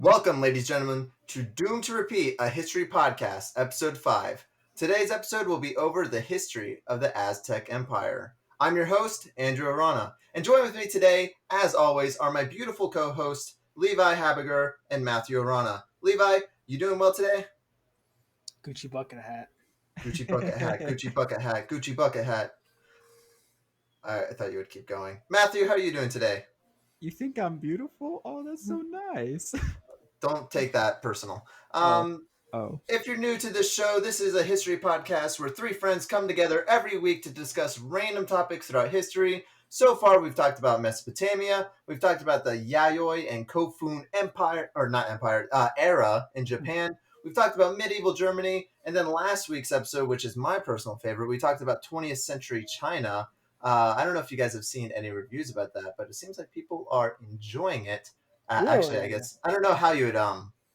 Welcome, ladies and gentlemen, to Doomed to Repeat, a history podcast, episode 5. Today's episode will be over the history of the Aztec Empire. I'm your host, Andrew Arana, and joining with me today, as always, are my beautiful co-hosts, Levi Habiger and Matthew Arana. Levi, you doing well today? Gucci bucket hat. Gucci bucket hat, Gucci bucket hat, Gucci bucket hat. I thought you would keep going. Matthew, how are you doing today? You think I'm beautiful? Oh, that's so nice. Don't take that personal. Oh. If you're new to this show, this is a history podcast where three friends come together every week to discuss random topics throughout history. So far, we've talked about Mesopotamia, we've talked about the Yayoi and Kofun era in Japan. We've talked about medieval Germany, and then last week's episode, which is my personal favorite, we talked about 20th century China. I don't know if you guys have seen any reviews about that, but it seems like people are enjoying it. Actually, I guess I don't know how you would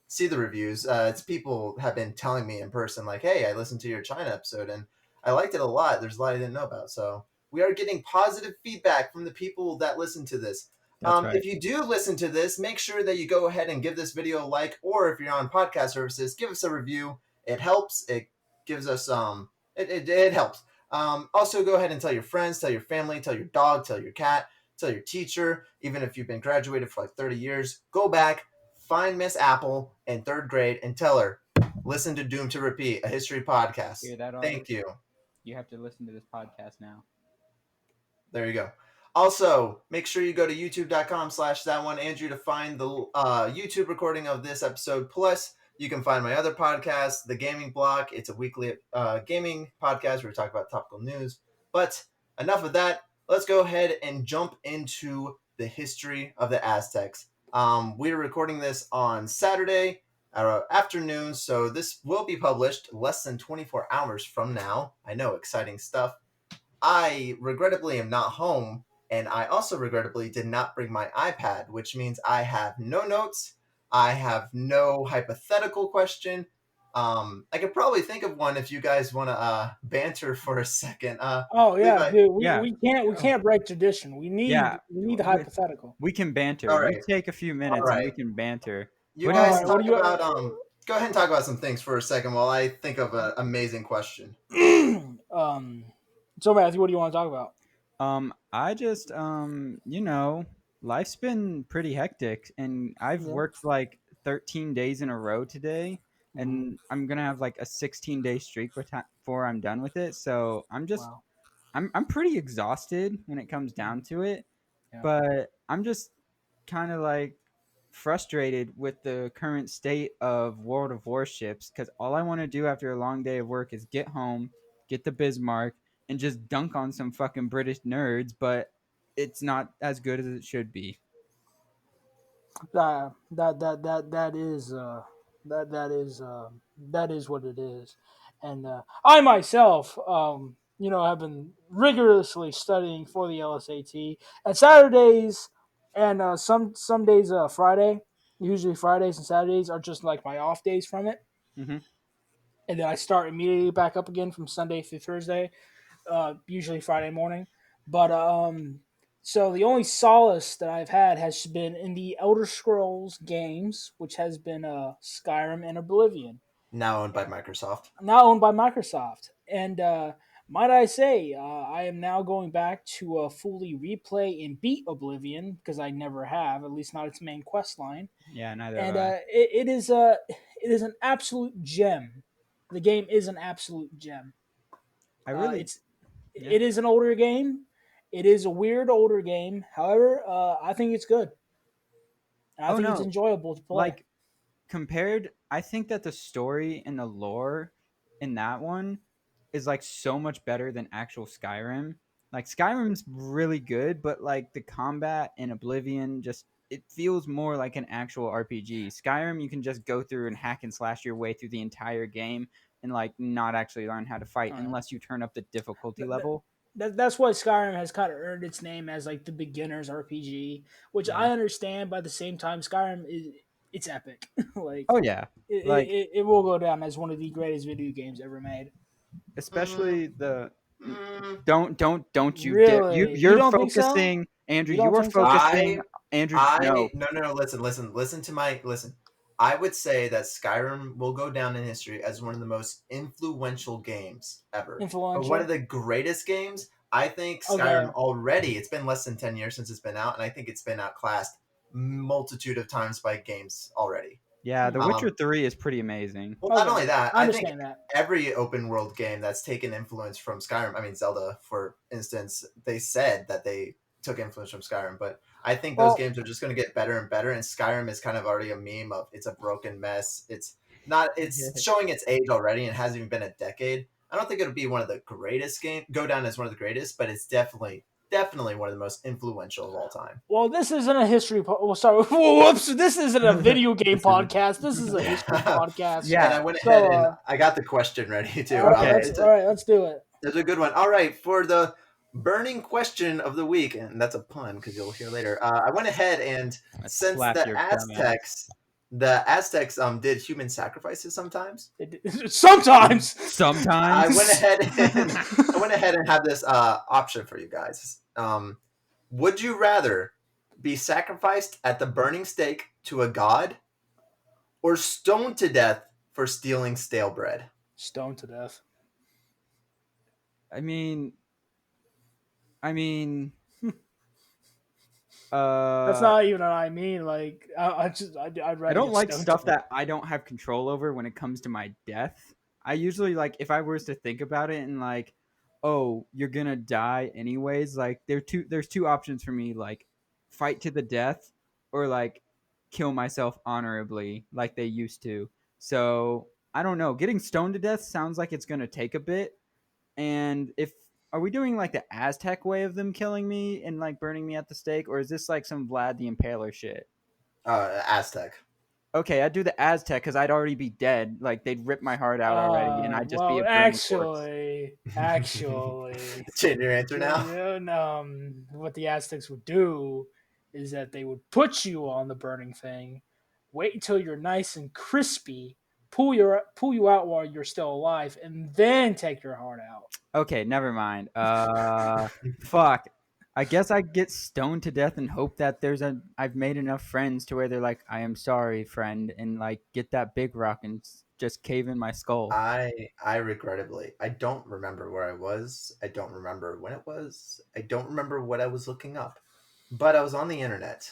see the reviews. It's people have been telling me in person, like, hey, I listened to your China episode and I liked it a lot. There's a lot I didn't know about. So we are getting positive feedback from the people that listen to this. Right. If you do listen to this, make sure that you go ahead and give this video a like, or if you're on podcast services, give us a review. It helps. It gives us it helps. Also, go ahead and tell your friends, tell your family, tell your dog, tell your cat, tell your teacher. Even if you've been graduated for like 30 years, go back, find Miss Apple in third grade and tell her, listen to Doomed to Repeat, a history podcast. Hear that, Thank you. You have to listen to this podcast now. There you go. Also, make sure you go to youtube.com/thatoneandrew to find the YouTube recording of this episode. Plus, you can find my other podcast, The Gaming Block. It's a weekly gaming podcast where we talk about topical news. But enough of that. Let's go ahead and jump into the history of the Aztecs. We're recording this on Saturday afternoon, so this will be published less than 24 hours from now. I know, exciting stuff. I regrettably am not home, and I also regrettably did not bring my iPad, which means I have no notes. I have no hypothetical question. I could probably think of one if you guys want to banter for a second. Dude, we can't break tradition. We need a hypothetical. We can banter. All right. We take a few minutes and we can banter. You guys talk about go ahead and talk about some things for a second while I think of an amazing question. So Matthew, what do you want to talk about? I just life's been pretty hectic, and I've worked like 13 days in a row today, and I'm gonna have like a 16-day streak before I'm done with it. So I'm just I'm pretty exhausted when it comes down to it, but I'm just kind of like frustrated with the current state of World of Warships, because all I want to do after a long day of work is get home, get the Bismarck, and just dunk on some fucking British nerds, but it's not as good as it should be. That is what it is, and I myself, have been rigorously studying for the LSAT. And Saturdays and some days Friday, usually Fridays and Saturdays are just like my off days from it. Mm-hmm. And then I start immediately back up again from Sunday through Thursday, usually Friday morning. But so the only solace that I've had has been in the Elder Scrolls games, which has been Skyrim and Oblivion. Now owned by Microsoft. And might I say, I am now going back to fully replay and beat Oblivion, because I never have, at least not its main quest line. Yeah, neither And have I. it is an absolute gem. The game is an absolute gem. It is an older game. It is a weird older game. However, I think it's good. I think it's enjoyable to play. Like, compared, I think that the story and the lore in that one is like so much better than actual Skyrim. Like, Skyrim's really good, but like the combat in Oblivion it feels more like an actual RPG. Skyrim, you can just go through and hack and slash your way through the entire game and like not actually learn how to fight unless you turn up the difficulty level. That's why Skyrim has kind of earned its name as like the beginner's RPG, which I understand. But at the same time, Skyrim it's epic. Like, oh yeah, it will go down as one of the greatest video games ever made. Especially the don't you really? dare you're don't focusing, think so? Andrew. You are focusing, Andrew. No. Listen to my listen. I would say that Skyrim will go down in history as one of the most influential games ever. But one of the greatest games, I think Skyrim already, it's been less than 10 years since it's been out, and I think it's been outclassed multitude of times by games already. Yeah, The Witcher 3 is pretty amazing. Well, not only that, I think that. every open world game that's taken influence from Skyrim, I mean, Zelda, for instance, they said that they took influence from Skyrim, but I think those games are just going to get better and better, and Skyrim is kind of already a meme of it's a broken mess. It's showing its age already and hasn't even been a decade. I don't think it'll be one of the greatest go down as one of the greatest, but it's definitely one of the most influential of all time. Well, this isn't a history. Sorry, whoops! This isn't a video game podcast. This is a history podcast. Yeah, and I went ahead and I got the question ready too. All right, let's do it. There's a good one. All right, for the burning question of the week, and that's a pun because you'll hear later. I went ahead and since the Aztecs did human sacrifices sometimes. Sometimes. I went ahead and have this option for you guys. Would you rather be sacrificed at the burning stake to a god, or stoned to death for stealing stale bread? Stoned to death. I mean, that's not even what I mean. Like, I'd rather. I don't like stuff that I don't have control over when it comes to my death. I usually like if I was to think about it and like, oh, you're gonna die anyways. Like, there's two options for me: like, fight to the death, or like, kill myself honorably, like they used to. So I don't know. Getting stoned to death sounds like it's gonna take a bit, and if are we doing like the Aztec way of them killing me and like burning me at the stake, or is this like some Vlad the Impaler shit? Aztec. Okay, I'd do the Aztec because I'd already be dead. Like they'd rip my heart out already, and I'd just be a actually, change your answer now. What the Aztecs would do is that they would put you on the burning thing, wait until you're nice and crispy, pull you out while you're still alive, and then take your heart out. Okay, never mind. Fuck. I guess I get stoned to death and hope that I've made enough friends to where they're like, I am sorry, friend, and like get that big rock and just cave in my skull. I regrettably, I don't remember where I was. I don't remember when it was. I don't remember what I was looking up, but I was on the internet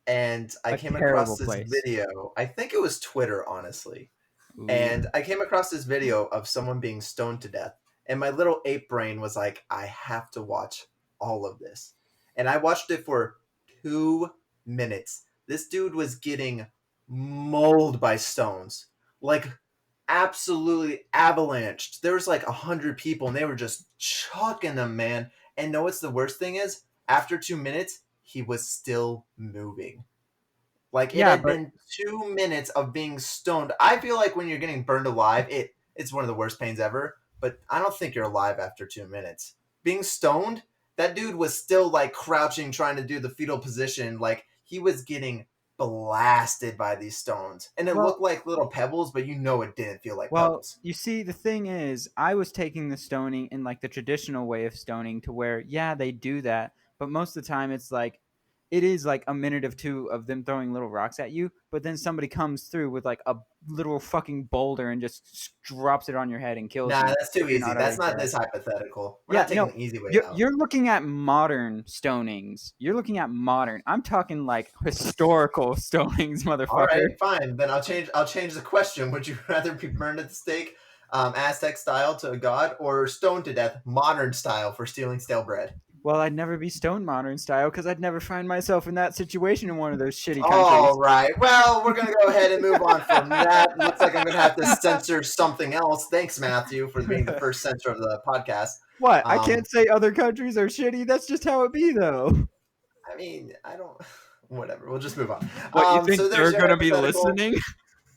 and I came across this video. I think it was Twitter, honestly. Ooh. And I came across this video of someone being stoned to death. And my little ape brain was like, I have to watch all of this. And I watched it for 2 minutes. This dude was getting mauled by stones. Like, absolutely avalanched. There was like 100 people, and they were just chucking them, man. And know what's the worst thing is? After 2 minutes, he was still moving. Like, it had been 2 minutes of being stoned. I feel like when you're getting burned alive, it's one of the worst pains ever. But I don't think you're alive after 2 minutes. Being stoned, that dude was still like crouching, trying to do the fetal position. Like, he was getting blasted by these stones. And it looked like little pebbles, but it didn't feel like pebbles. You see, the thing is, I was taking the stoning in like the traditional way of stoning to where, yeah, they do that. But most of the time it's like, it is like a minute or two of them throwing little rocks at you, but then somebody comes through with like a little fucking boulder and just drops it on your head and kills you. Nah, that's too easy. That's not this hypothetical. We're not taking an easy way out. You're looking at modern stonings. I'm talking like historical stonings, motherfucker. All right, fine. Then I'll change the question. Would you rather be burned at the stake, Aztec style to a god, or stoned to death, modern style, for stealing stale bread? Well, I'd never be stoned modern style because I'd never find myself in that situation in one of those shitty countries. All right. Well, we're going to go ahead and move on from that. Looks like I'm going to have to censor something else. Thanks, Matthew, for being the first censor of the podcast. What? I can't say other countries are shitty. That's just how it be, though. I mean, I don't... Whatever. We'll just move on. What, you think they're going to be listening?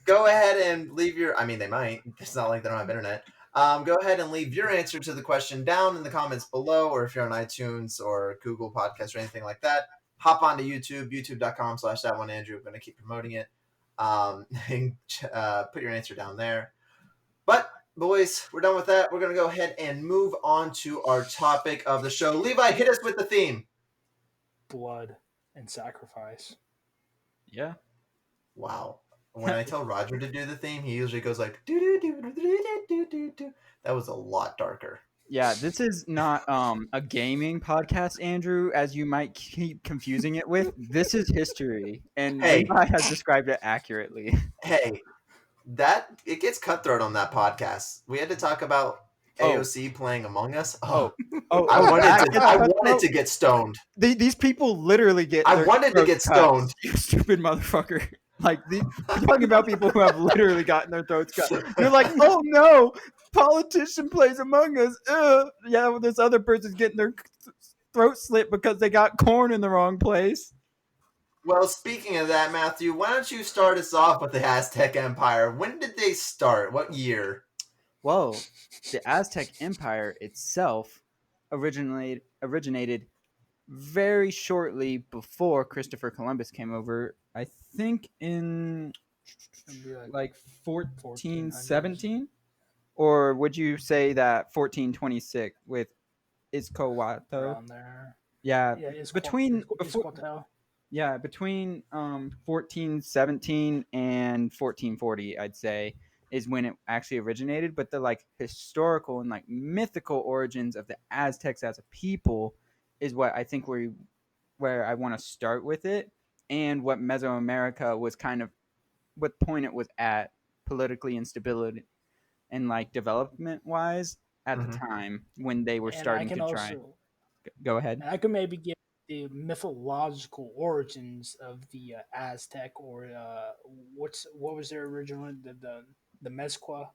Go ahead and leave your... I mean, they might. It's not like they don't have internet. Go ahead and leave your answer to the question down in the comments below, or if you're on iTunes or Google Podcasts or anything like that, hop onto YouTube, youtube.com/thatoneandrew. I'm going to keep promoting it. And put your answer down there. But, boys, we're done with that. We're going to go ahead and move on to our topic of the show. Levi, hit us with the theme. Blood and sacrifice. Yeah. Wow. When I tell Roger to do the theme, he usually goes like do do do do do do do do. That was a lot darker. Yeah, this is not a gaming podcast, Andrew, as you might keep confusing it with. This is history, and Hey, Levi has described it accurately. hey, that it gets cutthroat on that podcast. We had to talk about Oh, AOC playing Among Us. oh, Oh, that gets I cut wanted throat? to get stoned. These people literally get I their wanted to throats get cut. stoned. You stupid motherfucker. Like, we're talking about people who have literally gotten their throats cut. You're like, oh no, politician plays Among Us. Yeah, well, this other person's getting their throat slit because they got corn in the wrong place. Well, speaking of that, Matthew, why don't you start us off with the Aztec Empire? When did they start? What year? Well, the Aztec Empire itself originated very shortly before Christopher Columbus came over. I think in like 1400s 1417, or would you say that 1426 with Izcoatl? around there. Yeah, Yeah, it's between it's before Quatel. yeah, between 1417 and 1440, I'd say, is when it actually originated. But the like historical and like mythical origins of the Aztecs as a people is what I think where I want to start with it, and what Mesoamerica was kind of what point it was at politically instability and like development wise at the Mhm. time when they were And I starting can to try. also Go ahead. and I can maybe give the mythological origins of the Aztec or what was their original the Mezqua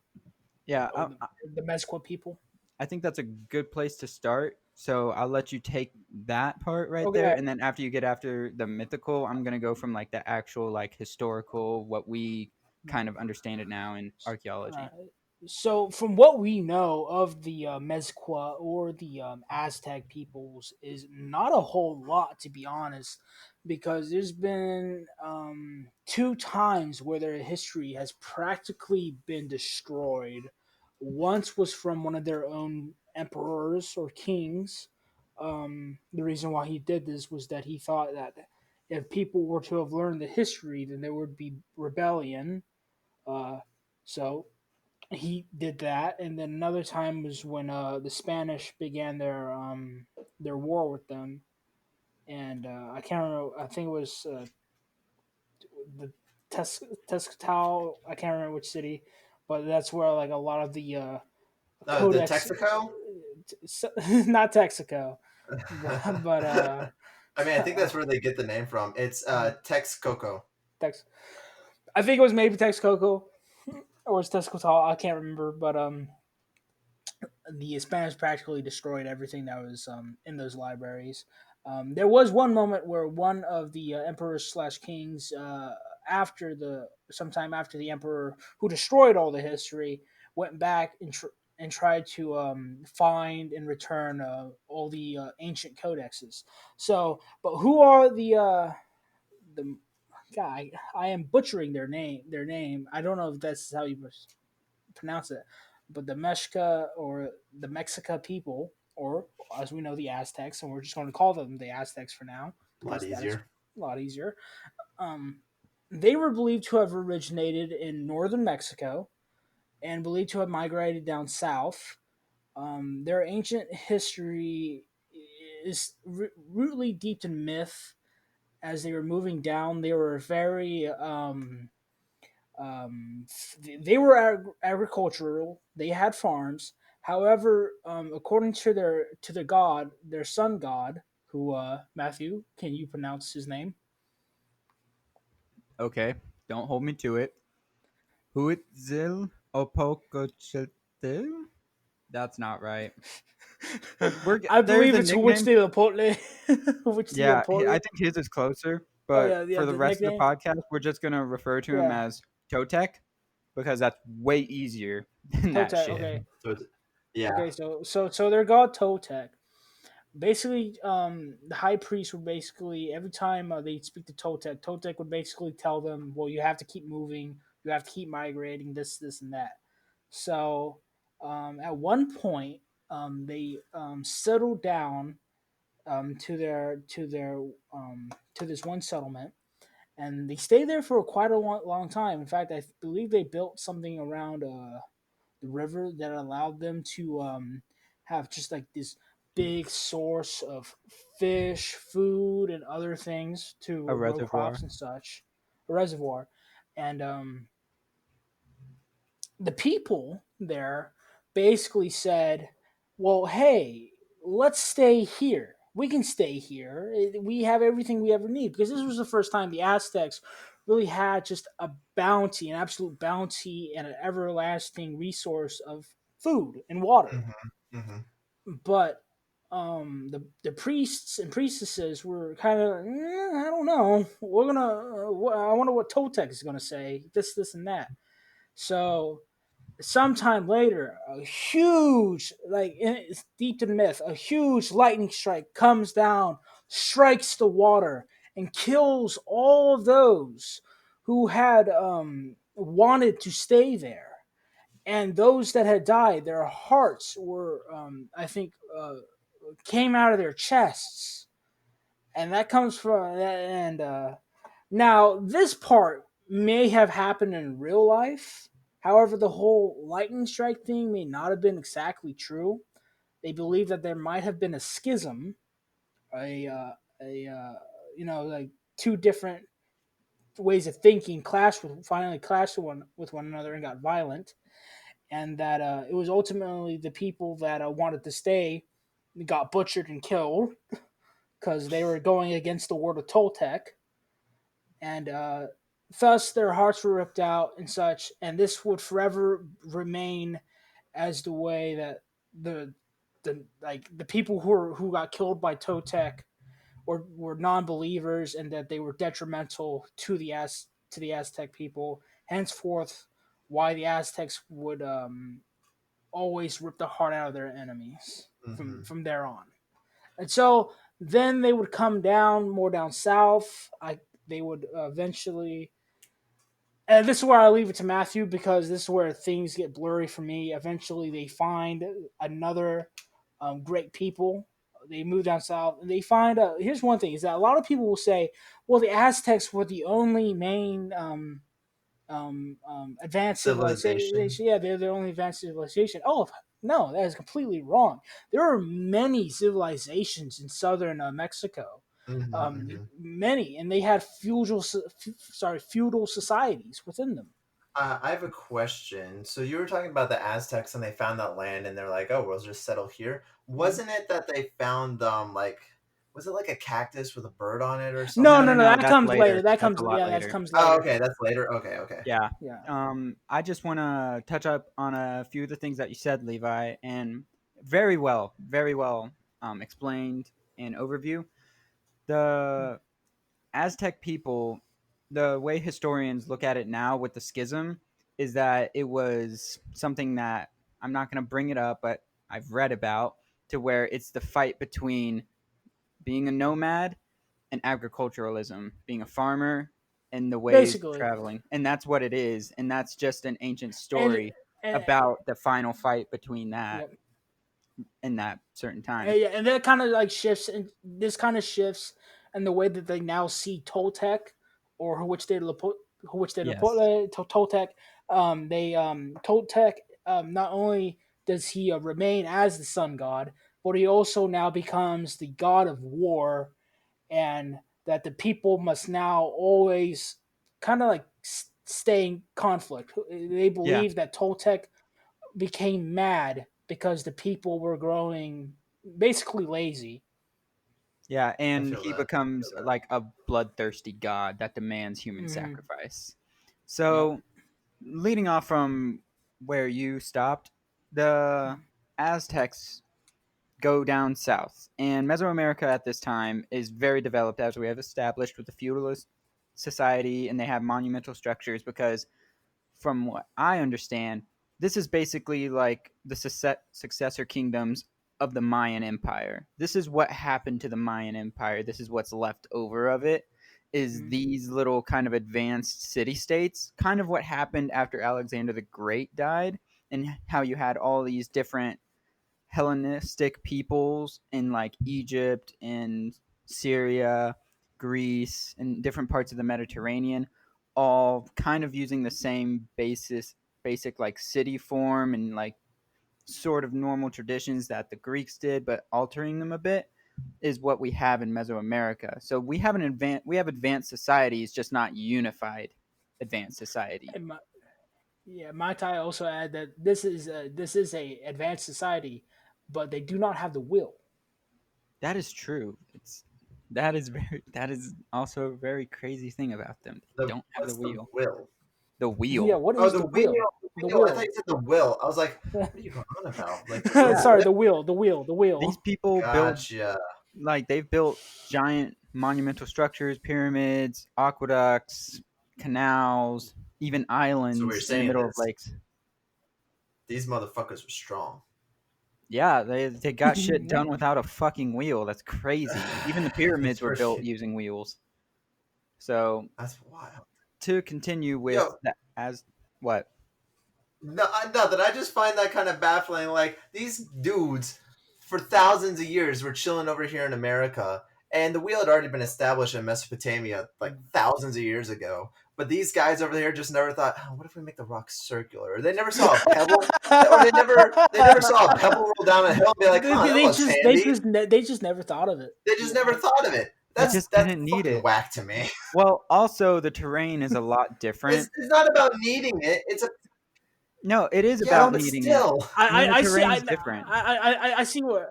Yeah, or the Mezqua people. I think that's a good place to start. So I'll let you take that part right there, Okay. and then after you get after the mythical, I'm gonna go from like the actual like historical, what we kind of understand it now in Uh, archaeology. so, from what we know of the Mezqua or the Aztec peoples, is not a whole lot, to be honest, because there's been two times where their history has practically been destroyed. Once was from one of their own emperors or kings. The reason why he did this was that he thought that if people were to have learned the history, then there would be rebellion. Uh, so he did that, and then another time was when the Spanish began their war with them, and I can't remember. I think it was the Tezcatl. I can't remember which city, but that's where like a lot of the The codex, Texaco? not Texaco, but I mean, I think that's where they get the name from. It's Texcoco. Tex. I think it was maybe Texcoco or it's Tezcatl. I can't remember, but the Spanish practically destroyed everything that was in those libraries. There was one moment where one of the emperors slash kings, sometime after the emperor who destroyed all the history, went back and tried to find and return all the ancient codexes. So, but who are the guy? I am butchering their name. Their name. I don't know if that's how you pronounce it, but the Meshka or the Mexica people, or as we know, the Aztecs, and we're just going to call them the Aztecs for now A lot because that is easier. a lot easier. Um, they were believed to have originated in northern Mexico and believed to have migrated down south. Their ancient history is rooted deep in myth. As they were moving down, they were very um, they were agricultural. They had farms. However, according to their god, their sun god, who Matthew, can you pronounce his name? Okay, don't hold me to it. Huitzil Opocochitl? That's not right. I There's believe a it's which nickname. the Chipotle, which the Yeah, I Chipotle. think his is closer. Oh But yeah, yeah, for the the rest of the nickname. podcast, we're just gonna refer to him Yeah, as Totek because that's way easier than that Totec. shit. Okay, So it's, yeah. okay. So their god Totec. Basically, the high priest would basically every time they'd speak to Totec, Totec would basically tell them, "Well, you have to keep moving, you have to keep migrating, this, and that." So, at one point, they settled down to their to this one settlement, and they stayed there for quite a long time. In fact, I believe they built something around the river that allowed them to have just like this big source of fish, food, and other things A to grow crops reservoir. and such. A reservoir, and the people there basically said, "Well, hey, let's stay here. We can stay here. We have everything we ever need." Because this was the first time the Aztecs really had just a bounty, an absolute bounty, and an everlasting resource of food and water. Mm-hmm. Mm-hmm. But the priests and priestesses were kind of, I don't know. We're gonna. I wonder what Toltec is gonna say. This, and that. So sometime later, a huge, like it's deep to the myth, a huge lightning strike comes down, strikes the water, and kills all of those who had wanted to stay there. And those that had died, their hearts were, I think, came out of their chests, and that comes from. And now this part may have happened in real life. However, the whole lightning strike thing may not have been exactly true. They believe that there might have been a schism, a a like two different ways of thinking finally clashed with one another and got violent, and that it was ultimately the people that wanted to stay got butchered and killed because they were going against the word of Toltec, and thus their hearts were ripped out and such. And this would forever remain as the way that the the people who got killed by Toltec were non-believers, and that they were detrimental to the Aztec people. Henceforth, why the Aztecs would always rip the heart out of their enemies Mm-hmm. from there on. And so then they would come down more down south. They would eventually, and this is where I leave it to Matthew because this is where things get blurry for me. Eventually, they find another great people. They move down south and they find. Here's one thing: is that a lot of people will say, "Well, the Aztecs were the only main advanced Civilization. civilization. Yeah, they're the only advanced civilization." Oh no, that is completely wrong. There are many civilizations in southern Mexico, Mm-hmm. Mm-hmm. many, and they had feudal societies within them. I have a question. So you were talking about the Aztecs and they found that land and they're like, "Oh, we'll just settle here." Mhm. Wasn't it that they found like was it like a cactus with a bird on it or No, No, no, no, something? no. no. That That's comes later. later. That That's comes. a lot Yeah, that later. comes Oh, later. okay, that's later. Okay, okay. Yeah. Yeah. I just want to touch up on a few of the things that you said, Levi, and very well explained and overview. The Aztec people, the way historians look at it now with the schism, is that it was something that I'm not going to bring it up, but I've read about to where it's the fight between being a nomad and agriculturalism, being a farmer and the ways of Basically, traveling. And that's what it is. And that's just an ancient and, story and about the final fight between that yep. in that certain time. Yeah, and that kind of like shifts, and this kind of shifts, and the way that they now see Toltec, or Yes. Toltec. They Toltec. Not only does he remain as the sun god, but he also now becomes the god of war, and that the people must now always kind of like stay in conflict. They Yeah. believe that Toltec became mad because the people were growing basically lazy. Yeah. I And feel he that. becomes like a bloodthirsty god that demands human Mm-hmm. sacrifice. Yep. So, leading off from where you stopped, the Aztecs go down south. And Mesoamerica at this time is very developed, as we have established, with the feudalist society, and they have monumental structures because, from what I understand, this is basically like the successor kingdoms of the Mayan Empire. This is what happened to the Mayan Empire. This is what's left over of it. Is Mm-hmm. these little kind of advanced city states, kind of what happened after Alexander the Great died, and how you had all these different Hellenistic peoples in like Egypt and Syria Greece, and different parts of the Mediterranean, all kind of using the same basic like city form and like sort of normal traditions that the Greeks did, but altering them a bit, is what we have in Mesoamerica. So we have advanced societies, just not unified advanced society. And my tie also add that this is a advanced society, but they do not have the will. That is true. That is also a very crazy thing about them. They The don't have the what's the wheel. will? The Yeah, wheel. what Oh, is the the wheel. will? The The wheel. I thought will. you said the will. I was like, what are you going on about? Like the will. Yeah. Sorry, What? the will. The will. The These will. people build Gotcha. like they've built giant monumental structures, pyramids, aqueducts, canals, even So what you're islands in the saying middle of is lakes. these motherfuckers were strong. Yeah, they got shit done without a fucking wheel. That's crazy. Even the That's pyramids were built pretty. using wheels. So That's wild. to continue with Yo, that, as what? no, nothing. I just find that kind of baffling. Like these dudes, for thousands of years, were chilling over here in America, and the wheel had already been established in Mesopotamia like thousands of years ago. But these guys over there just never thought, oh, what if we make the rock circular? Or they never saw a pebble, or they never saw a pebble roll down a hill and be like, they, huh, that they looks just they handy. just ne- they just never thought of it. They just never thought of it. They That's just that's didn't need fucking it. whack to me. Well, also the terrain is a lot different. It's not about needing it. It's a No, it is yeah, about but needing it. still. I mean, the I see terrain's different. I see what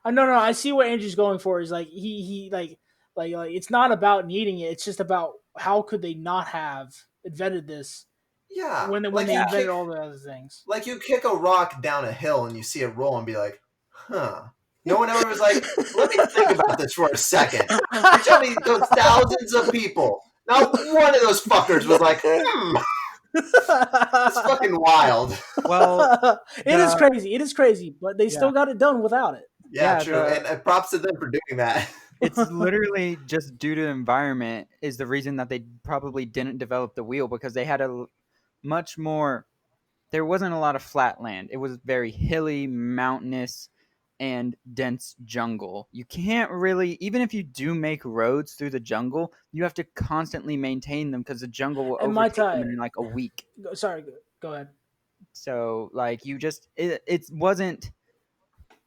no I see what Andrew's going for is like he like it's not about needing it, it's just about how could they not have invented this Yeah, when like they you invented kick all the other things. like you kick a rock down a hill and you see it roll and be like, huh. No one ever was like, let me think about this for a second. You tell me those thousands of people. Not one of those fuckers was like, it's fucking wild. Well, It is the crazy. It is crazy, but they yeah, still got it done without it. Yeah, yeah, true. the And props to them for doing that. it's literally just due to environment is the reason that they probably didn't develop the wheel because they had much more. There wasn't a lot of flat land. It was very hilly, mountainous, and dense jungle. You can't really, even if you do make roads through the jungle, you have to constantly maintain them because the jungle will And my overtake them tie, in like a week. sorry, go ahead. So like it wasn't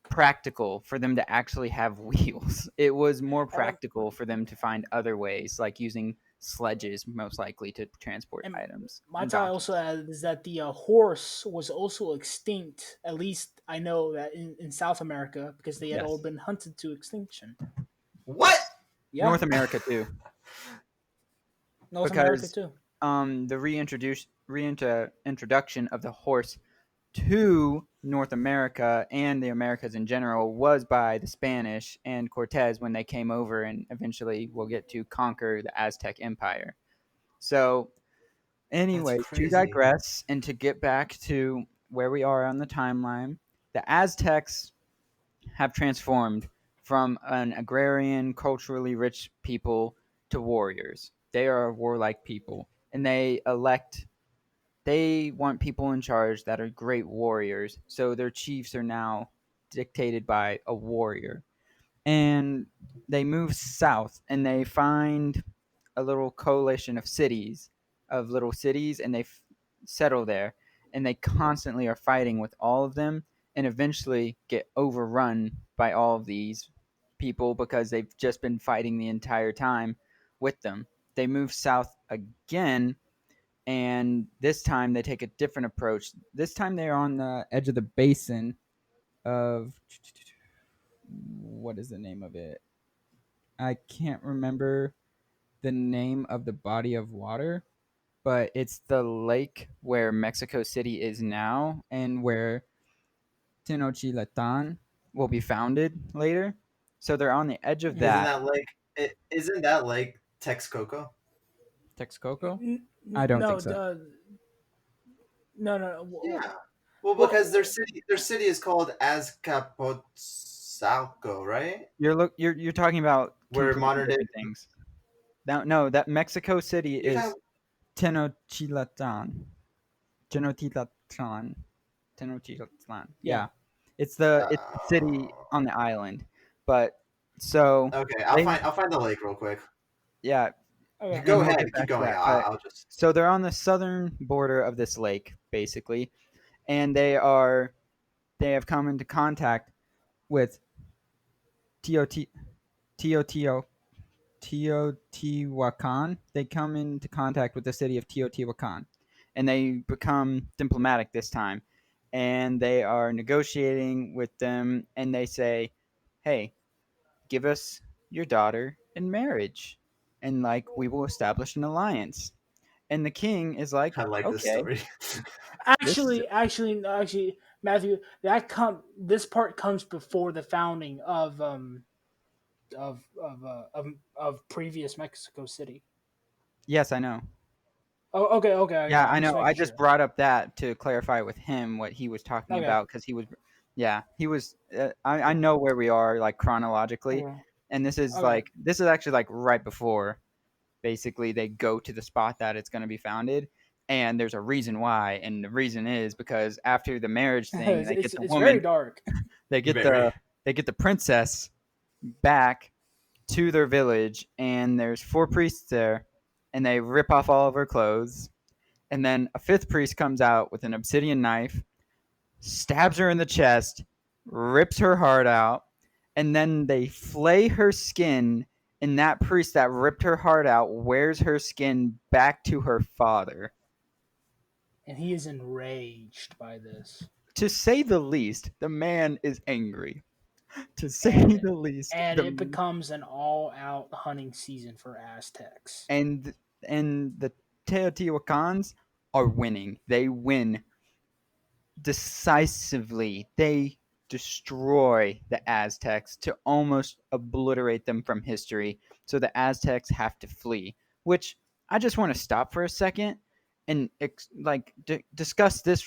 practical for them to actually have wheels. It was more And, practical for them to find other ways, like using sledges, most likely to transport and items, my and tie also donkeys. adds that the horse was also extinct. At least I know that in South America because they had all Yes, been hunted to extinction. What? Yeah, North America too, North America because too. the introduction of the horse to North America and the Americas in general was by the Spanish and Cortez when they came over and eventually we'll get to conquer the Aztec Empire. So, That's anyway, to crazy. digress and to get back to where we are on the timeline, the Aztecs have transformed from an agrarian, culturally rich people to warriors. They are a warlike people, and they want people in charge that are great warriors. So their chiefs are now dictated by a warrior. And they move south and they find a little coalition of little cities, and they settle there. And they constantly are fighting with all of them and eventually get overrun by all of these people because they've just been fighting the entire time with them. They move south again, and this time they take a different approach. This time they're on the edge of the basin of what is the name of it? I can't remember the name of the body of water, but it's the lake where Mexico City is now and where Tenochtitlan will be founded later. So they're on the edge of Isn't Yeah. that. that like isn't that like Texcoco? Texcoco? N- I don't no, think so. no. Yeah. Well, because Well, their city is called Azcapotzalco, right? You're talking about Where completely modern day. different things. No, that Mexico City You is have Tenochtitlan. Tenochtitlan. Tenochtitlan. yeah. Yeah. It's the city uh, on the island. But so okay, they I'll find the lake real quick. Yeah. Okay. Go And we'll ahead. get Keep back to going. that. But I'll just. so they're on the southern border of this lake, basically, and they have come into contact with TOT, TOTO, Teotihuacan. They come into contact with the city of Teotihuacan, and they become diplomatic this time, and they are negotiating with them, and they say, "Hey, give us your daughter in marriage, and like we will establish an alliance." And the king is like, I like this "Okay, story. this is Actually, Matthew, this part comes before the founding of previous Mexico City. yes, I know." Oh, okay. Yeah, Yeah, I I'm know. just I making just sure. brought up that to clarify with him what he was talking Okay, about because he was, yeah, he was. I know where we are like chronologically, okay, and okay. this is actually like right before basically they go to the spot that it's going to be founded, and there's a reason why, and the reason is because after the marriage thing, they get the It's very woman, dark. they get Very. the princess back to their village, and there's four priests there, and they rip off all of her clothes. And then a fifth priest comes out with an obsidian knife, stabs her in the chest, rips her heart out, and then they flay her skin. And that priest that ripped her heart out wears her skin back to her father. And he is enraged by this. To say the least, the man is angry. To say And the least, and it becomes an all-out hunting season for Aztecs. and and the Teotihuacans are winning. They win decisively. They destroy the Aztecs to almost obliterate them from history. So the Aztecs have to flee, which I just want to stop for a second and discuss this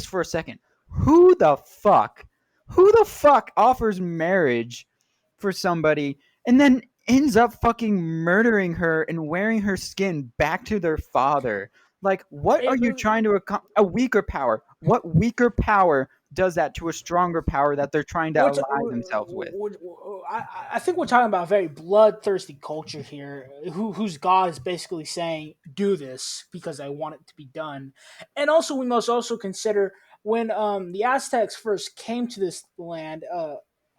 for a second. Who the fuck? Who the fuck offers marriage for somebody and then ends up fucking murdering her and wearing her skin back to their father? Like, what are It, you trying to accomplish? A weaker power. What weaker power does that to a stronger power that they're trying to which ally themselves with? I think we're talking about a very bloodthirsty culture here, whose god is basically saying, "Do this because I want it to be done." And also, we must also consider when the Aztecs first came to this land.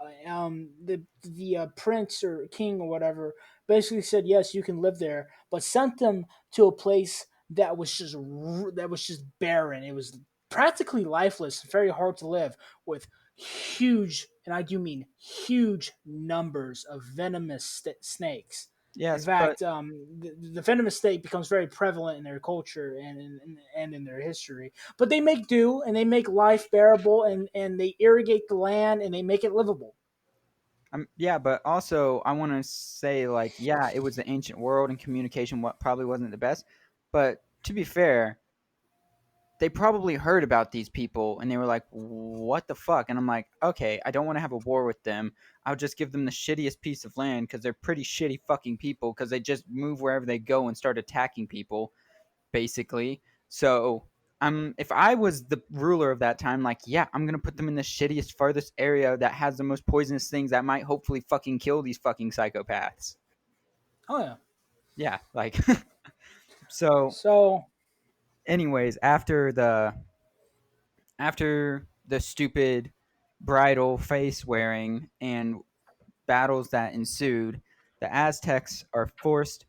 The prince or king or whatever basically said, "Yes, you can live there," but sent them to a place that was just barren. It was practically lifeless, very hard to live with huge, and I do mean huge numbers of venomous snakes. In Yes, but fact, the venomous snake becomes very prevalent in their culture and in their history. But they make do, and they make life bearable, and they irrigate the land, and they make it livable. yeah, but also I want to say like, yeah, it was the ancient world and communication what probably wasn't the best, but to be fair, they probably heard about these people and they were like, what the fuck? And I'm like, okay, I don't want to have a war with them. I'll just give them the shittiest piece of land because they're pretty shitty fucking people because they just move wherever they go and start attacking people, basically. So if I was the ruler of that time, like, yeah, I'm gonna put them in the shittiest, farthest area that has the most poisonous things that might hopefully fucking kill these fucking psychopaths. Oh yeah. Yeah, like so. So Anyways, after the stupid bridal face wearing and battles that ensued, the Aztecs are forced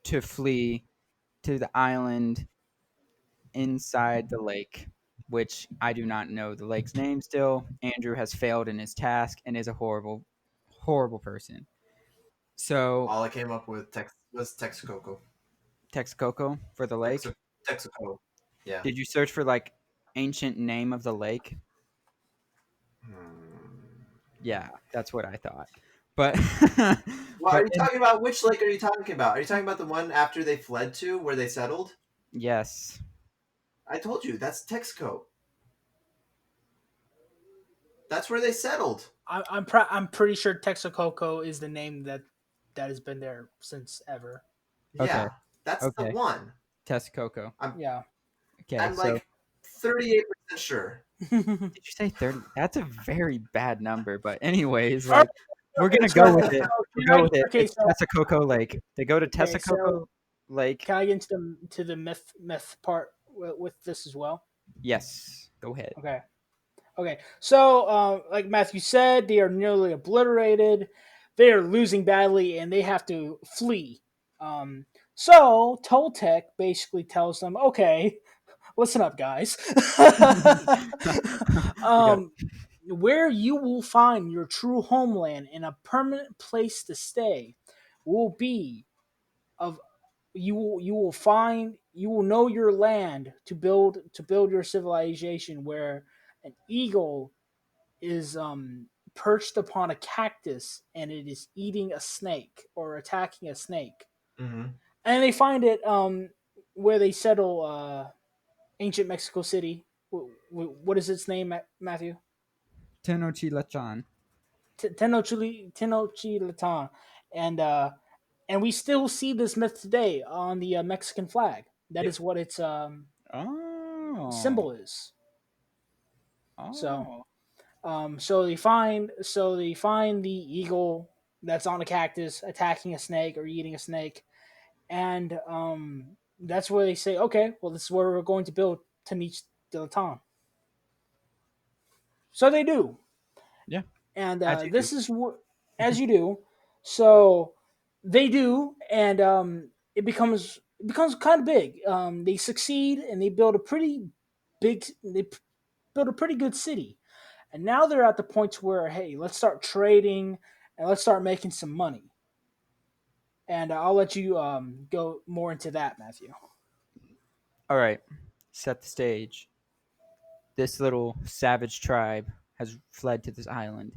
to flee to the island inside the lake, which I do not know the lake's name still. Andrew has failed in his task and is a horrible, horrible person. So, All I came up with was Texcoco. Texcoco for the lake. Texaco. Yeah. Did you search for like ancient name of the lake? Hmm. Yeah, that's what I thought. But Well, are but you talking about which lake are you talking about? Are you talking about the one after they fled to where they settled? yes. I told you that's Texcoco. That's where they settled. I'm pretty sure Texacoco is the name that has been there since ever. Okay. Yeah, that's the Okay. one. Texcoco. Yeah. Okay. I'm So like 38% sure. did you say 30? That's a very bad number. But anyways, All right, like We're gonna So, go with it. We'll go with it. okay, It's so Tessacoco Lake. They go to okay, Tessacoco so Lake. can I get into the myth part with this as well? Yes, go ahead. Okay. Okay. So, like Matthew said, they are nearly obliterated. They are losing badly, and they have to flee. So Toltec basically tells them, "Okay, listen up, guys. We got it. um, where you will find your true homeland and a permanent place to stay will be of you will know your land to build your civilization where an eagle is perched upon a cactus and it is eating a snake or attacking a snake. Mm-hmm. And they find it where they settle ancient Mexico City. What is its name, Matthew? Tenochtitlan. Tenochtitlan, and we still see this myth today on the Mexican flag. That Yep. is what its Oh. symbol is. So, Oh. so they find the eagle that's on a cactus attacking a snake or eating a snake, and that's where they say, okay, well, this is where we're going to build Tenochtitlan. So they do, Yeah. and As you do. this is what as you do. So they do, and it becomes kind of big. They succeed, and they build a pretty big. They build a pretty good city, and now they're at the point where, hey, let's start trading and let's start making some money. And I'll let you go more into that, Matthew. All right. Set the stage. This little savage tribe has fled to this island.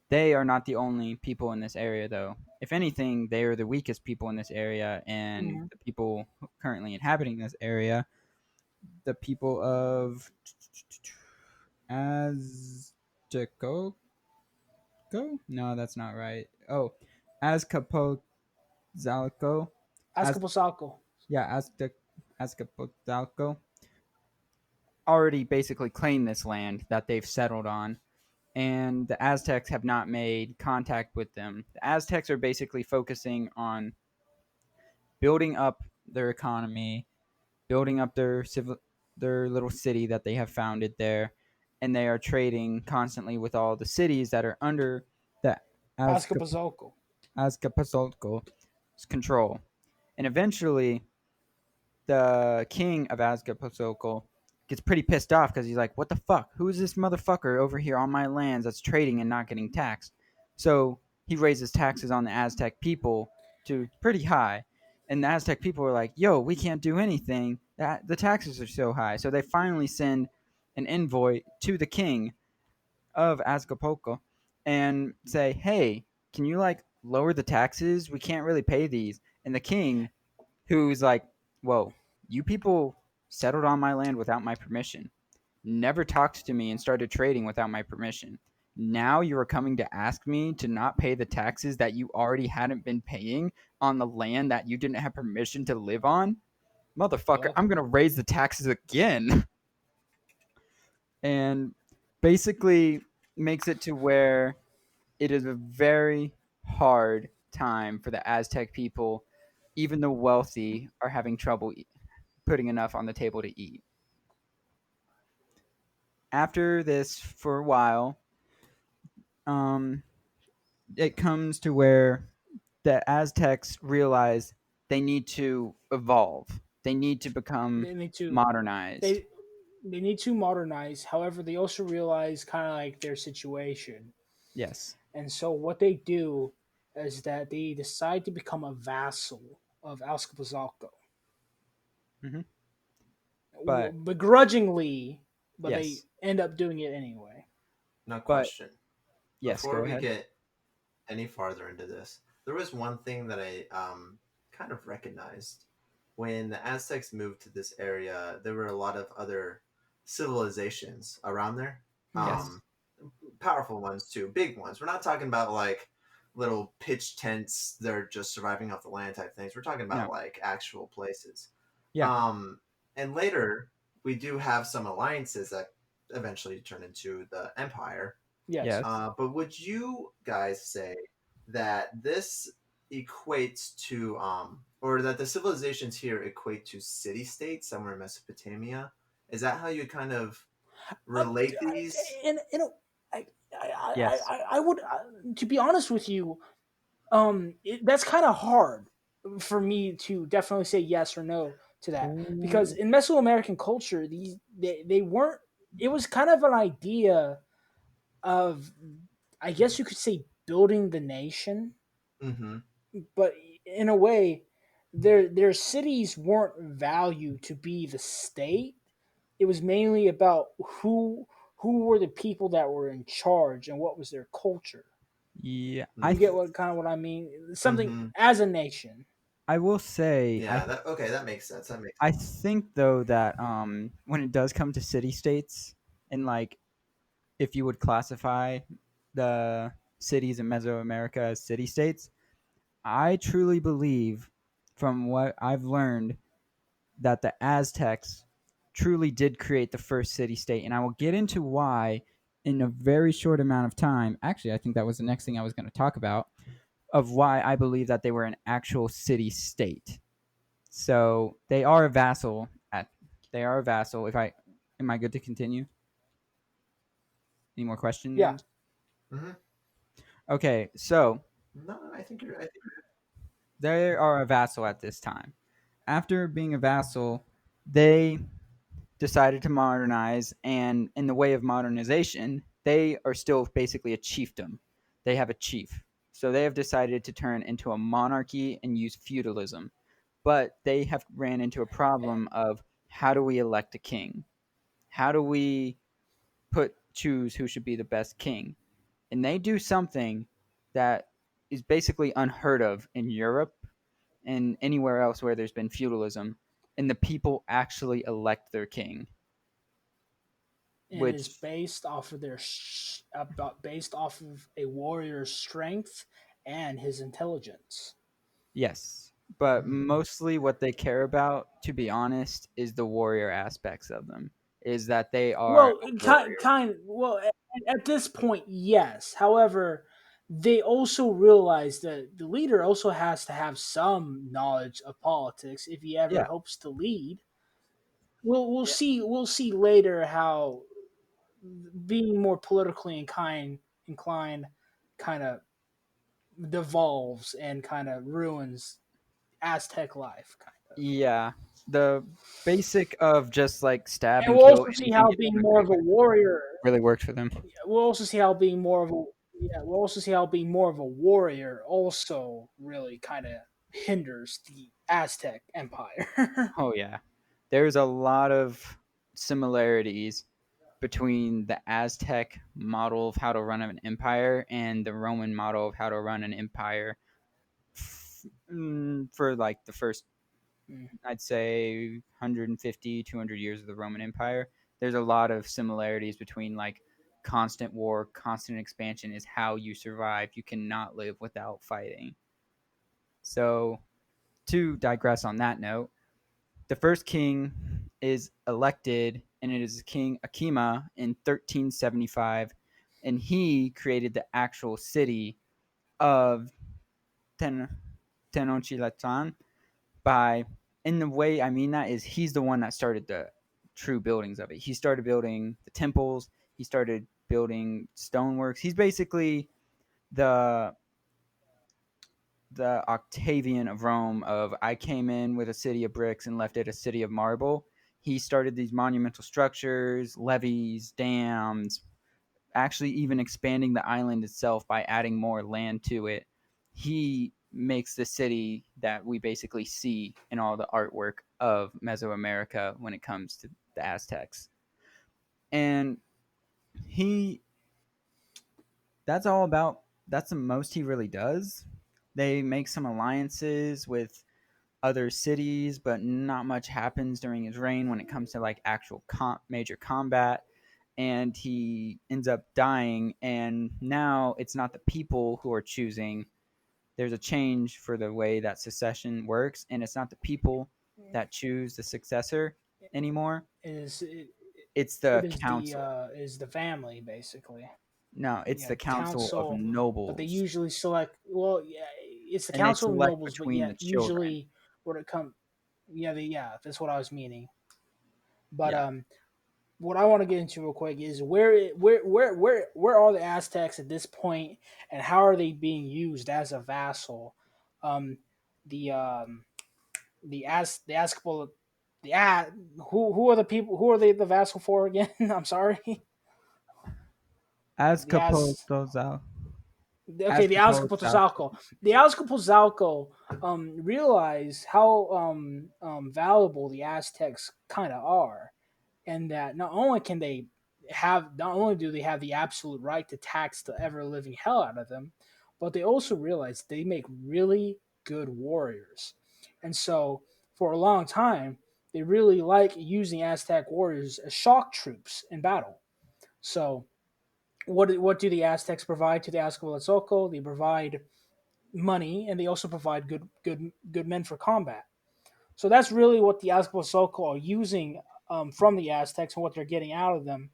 They are not the only people in this area, though. If anything, they are the weakest people in this area, and Mm-hmm. the people currently inhabiting this area, the people of Azteco? No, that's not right. Oh, Azcapotzalco. Az Azcapotzalco. yeah, Azcapotzalco already basically claimed this land that they've settled on, and the Aztecs have not made contact with them. The Aztecs are basically focusing on building up their economy, building up their little city that they have founded there, and they are trading constantly with all the cities that are under the Azcapotzalco. Azcapotzalco's control. And eventually, the king of Azcapotzalco gets pretty pissed off because he's like, "What the fuck? Who is this motherfucker over here on my lands that's trading and not getting taxed?" So he raises taxes on the Aztec people to pretty high, and the Aztec people are like, "Yo, we can't do anything. That the taxes are so high." So they finally send an envoy to the king of Azcapotzalco and say, "Hey, can you like lower the taxes? We can't really pay these." And the king, who's like, "Whoa, you people settled on my land without my permission, never talked to me and started trading without my permission. Now you are coming to ask me to not pay the taxes that you already hadn't been paying on the land that you didn't have permission to live on? Motherfucker, Yeah. I'm going to raise the taxes again." And basically makes it to where it is a very hard time for the Aztec people. Even the wealthy are having trouble putting enough on the table to eat. After this, for a while, um, it comes to where the Aztecs realize they need to evolve. They need to become They need to modernized. they they need to modernize. However, they also realize kind of like their situation, Yes. and so what they do is that they decide to become a vassal of Azcapotzalco, Hmm. But begrudgingly, but they yes. end up doing it anyway. No But question. yes, Before go we ahead. get any farther into this, there was one thing that I kind of recognized. When the Aztecs moved to this area, there were a lot of other civilizations around there. Mm-hmm. Yes. Um, Powerful ones too, big ones. We're not talking about like little pitch tents, they're just surviving off the land type things. We're talking about No. like actual places. Yeah. Um, and later we do have some alliances that eventually turn into the empire. Yes. Yes. But would you guys say that this equates to, or that the civilizations here equate to city states somewhere in Mesopotamia? Is that how you kind of relate these? And I, Yes. I would, to be honest with you, that's kind of hard for me to definitely say yes or no to that, because Ooh. in Mesoamerican culture, they weren't. It was kind of an idea of, I guess you could say, building the nation, Mm-hmm. but in a way, their cities weren't valued to be the state. It was mainly about who were the people that were in charge and what was their culture. Yeah. You get what kind of what I mean? Something Mm-hmm. as a nation. I will say Yeah. That okay. That makes sense. That makes I sense. think though that when it does come to city states, and like if you would classify the cities in Mesoamerica as city states, I truly believe, from what I've learned, that the Aztecs truly did create the first city state. And I will get into why in a very short amount of time. Actually, I think that was the next thing I was going to talk about, of why I believe that they were an actual city state. So they are a vassal. They are a vassal. If I am I good to continue? Any more Yeah. questions? Mm-hmm. Okay, so No, I think you're. I think. they are a vassal at this time. After being a vassal, they decided to modernize, and in the way of modernization, they are still basically a chiefdom. They have a chief. So they have decided to turn into a monarchy and use feudalism. But they have ran into a problem of how do we elect a king? How do we choose who should be the best king? And they do something that is basically unheard of in Europe and anywhere else where there's been feudalism, and the people actually elect their king, And is which based off of based off of a warrior's strength and his intelligence. yes, but Mm-hmm. mostly what they care about, to be honest, is the warrior aspects of them. Is that they are Well, a warrior. well, at this point, yes. However, they also realize that the leader also has to have some knowledge of politics if he ever Yeah, hopes to lead. We'll Yeah. see later how being more politically inclined kind of devolves and kind of ruins Aztec life, kind of. yeah. The basic of just like stab And and we'll kill also see anything how you being don't more agree of a with warrior. really worked for them. We'll also see how being more of a we'll also see how being more of a warrior also really kind of hinders the Aztec Empire. Oh yeah, there's a lot of similarities between the Aztec model of how to run an empire and the Roman model of how to run an empire for like the first, I'd say, 150, 200 years of the Roman Empire. There's a lot of similarities between like constant war, constant expansion is how you survive. You cannot live without fighting. So, to digress on that note, the first king is elected, and it is King Akima in 1375, and he created the actual city of Ten- Tenochtitlan by, in the way I mean that is he's the one that started the true buildings of it. He started building the temples, he started building stoneworks. He's basically the Octavian of Rome of I came in with a city of bricks and left it a city of marble. He started these monumental structures, levees, dams, actually even expanding the island itself by adding more land to it. He makes the city that we basically see in all the artwork of Mesoamerica when it comes to the Aztecs. And he that's all about that's the most he really does. They make some alliances with other cities, but not much happens during his reign when it comes to like actual major combat. And he ends up dying. And now it's not the people who are choosing. There's a change for the way that secession works, and it's not the people that choose the successor anymore. is it, It's it the is council. the family basically. No, it's Yeah, the Council of council, but they Nobles, usually select. Well, yeah, it's the and they council of select nobles, but between yeah, the children. usually when it comes, yeah, that's what I was meaning. But Yeah. what I want to get into real quick is where are the Aztecs at this point, and how are they being used as a vassal? Um, the um, the Azkable, the who are the people? Who are they the vassal for again? I'm sorry. The Az Azcapotzalco. Okay, the Azcapotzalco. Azcapotzalco. The Azcapotzalco realize how valuable the Aztecs kind of are, and that not only do they have the absolute right to tax the ever living hell out of them, but they also realize they make really good warriors, and so for a long time they really like using Aztec warriors as shock troops in battle. So what do the Aztecs provide to the Azcapotzalco? They provide money, and they also provide good men for combat. So that's really what the Azcapotzalco are using from the Aztecs and what they're getting out of them.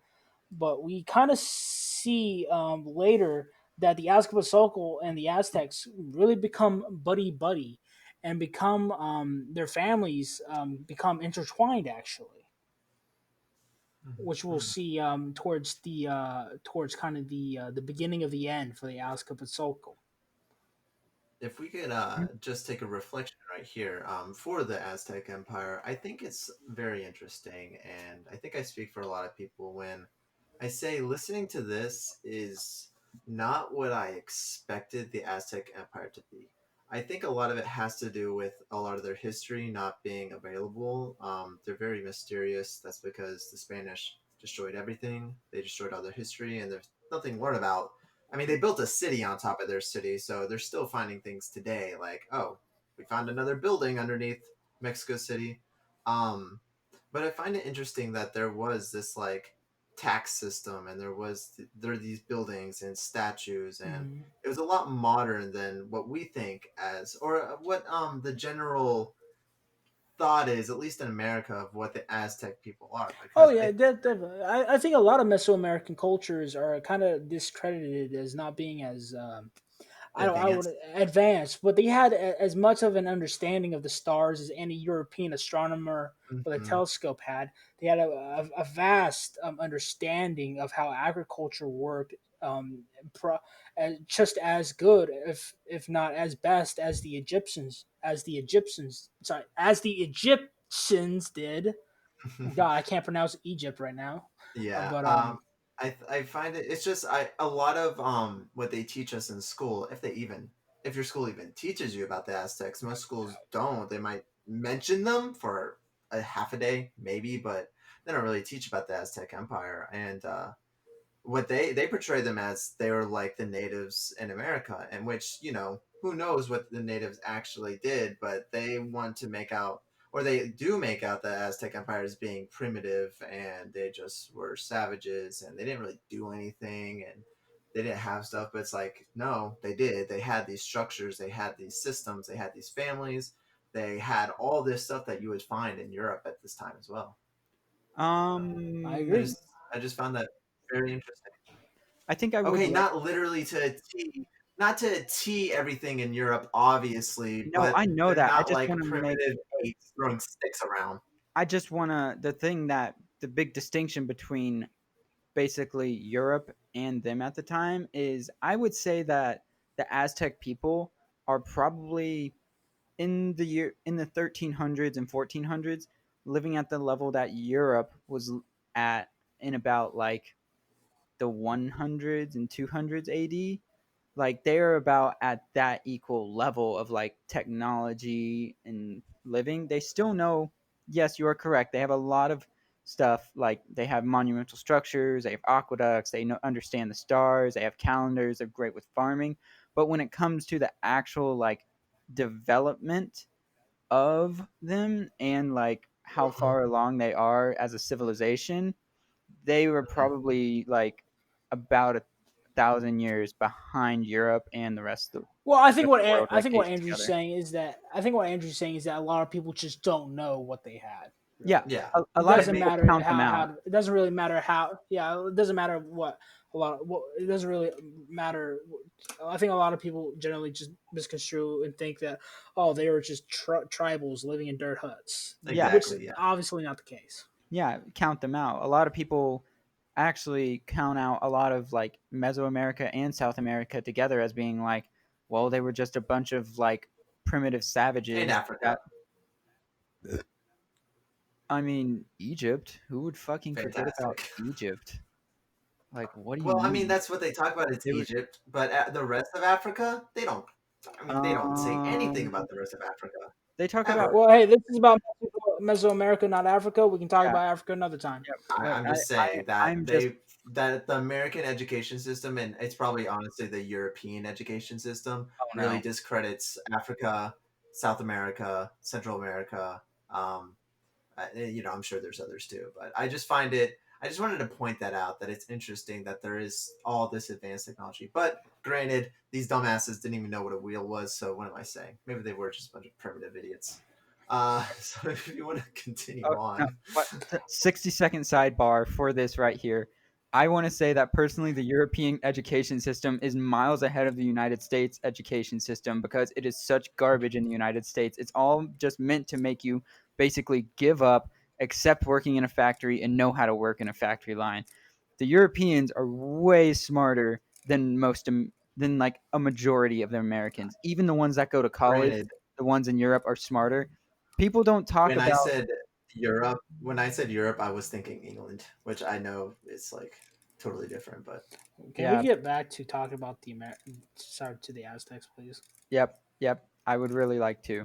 But we kind of see later that the Azcapotzalco and the Aztecs really become buddy buddy, and become their families become intertwined actually, which we'll Mhm. see towards kind of the beginning of the end for the Azcapotzalco. If we could just take a reflection right here for the Aztec Empire, I think it's very interesting, and I think I speak for a lot of people when I say listening to this is not what I expected the Aztec Empire to be. I think a lot of it has to do with a lot of their history not being available. They're very mysterious. That's because the Spanish destroyed everything. They destroyed all their history, and there's nothing learned about. I mean, they built a city on top of their city, so they're still finding things today. Like, oh, we found another building underneath Mexico City. Um, but I find it interesting that there was this like tax system, and there are these buildings and statues, and Mhm. it was a lot modern than what we think as, or what the general thought is, at least in America, of what the Aztec people are. Oh Because yeah, I definitely. I think a lot of Mesoamerican cultures are kind of discredited as not being as I would advanced. advance, but they had as much of an understanding of the stars as any European astronomer with a Hmm. telescope had. They had a vast understanding of how agriculture worked, pro, just as good, if not as best as the Egyptians, as the Egyptians did. God, I can't pronounce Egypt right now, Yeah. but I find it's just a lot of what they teach us in school, if your school even teaches you about the Aztecs. Most schools don't. They might mention them for a half a day maybe, but they don't really teach about the Aztec Empire. And what they portray them as, they were like the natives in America, and which, who knows what the natives actually did, but they want to make out, or they do make out, the Aztec Empire as being primitive, and they just were savages, and they didn't really do anything, and they didn't have stuff. But it's like, no, they did. They had these structures, they had these systems, they had these families, they had all this stuff that you would find in Europe at this time as well. I I agree. Um, just I just found that very interesting. I think I would Okay, like. not literally to a T, not to a T everything in Europe, obviously, No, but I know they're that. I not just like want to make. primitive apes throwing sticks around. I just want to. The thing that the big distinction between basically Europe and them at the time is I would say that the Aztec people are probably in the 1300s and 1400s living at the level that Europe was at in about like the 100s and 200s AD. Like they're about at that equal level of like technology and living. They still know, yes, you are correct. They have a lot of stuff, like they have monumental structures, they have aqueducts, they know, understand the stars, they have calendars, they're great with farming. But when it comes to the actual like development of them and like how far along they are as a civilization, they were probably like about 1,000 years behind Europe and the Well, rest of the world, I like think what aged Andrew's together. saying is that a lot of people just don't know what they had. Yeah, Really, Yeah, a it lot of I doesn't mean, people matter count them out. how it doesn't really matter how, yeah, it doesn't matter it doesn't really matter. I think a lot of people generally just misconstrue and think that they were just tribals living in dirt huts, Yeah, which is Exactly. Yeah. obviously not the case. yeah, count them out. A lot of people actually count out a lot of like Mesoamerica and South America together as being like, well, they were just a bunch of like primitive And savages Africa. that I mean, Egypt. Who would fucking forget about Fantastic. Egypt? Like, what do you Well, I mean, mean? that's what they talk about. It's They were, Egypt, but the rest of Africa, they don't. I mean, they don't say anything um, about the rest of Africa they talk about, ever. Well, hey, this is about Mesoamerica, not Africa. We can talk yeah, about Africa another time. yeah. I'm I, just saying that I'm just, that the American education system, and it's probably honestly the European education system, oh really no. discredits Africa, South America, Central America. Um, I'm sure there's others too, but I just find it. I just wanted to point that out that it's interesting that there is all this advanced technology. But granted, these dumbasses didn't even know what a wheel was. So what am I saying? Maybe they were just a bunch of primitive idiots. So if you want to continue Oh, no, on, what 60-second sidebar for this right here. I want to say that personally, the European education system is miles ahead of the United States education system because it is such garbage in the United States. It's all just meant to make you basically give up, accept working in a factory, and know how to work in a factory line. The Europeans are way smarter than than like a majority of the Americans. Even the ones that go to college, granted, the ones in Europe are smarter. People don't talk when I about. said Europe, I was thinking England, which I know is like totally different, but Can we Yeah. get back to talking about sorry, to the Aztecs, please? Yep. Yep. I would really like to.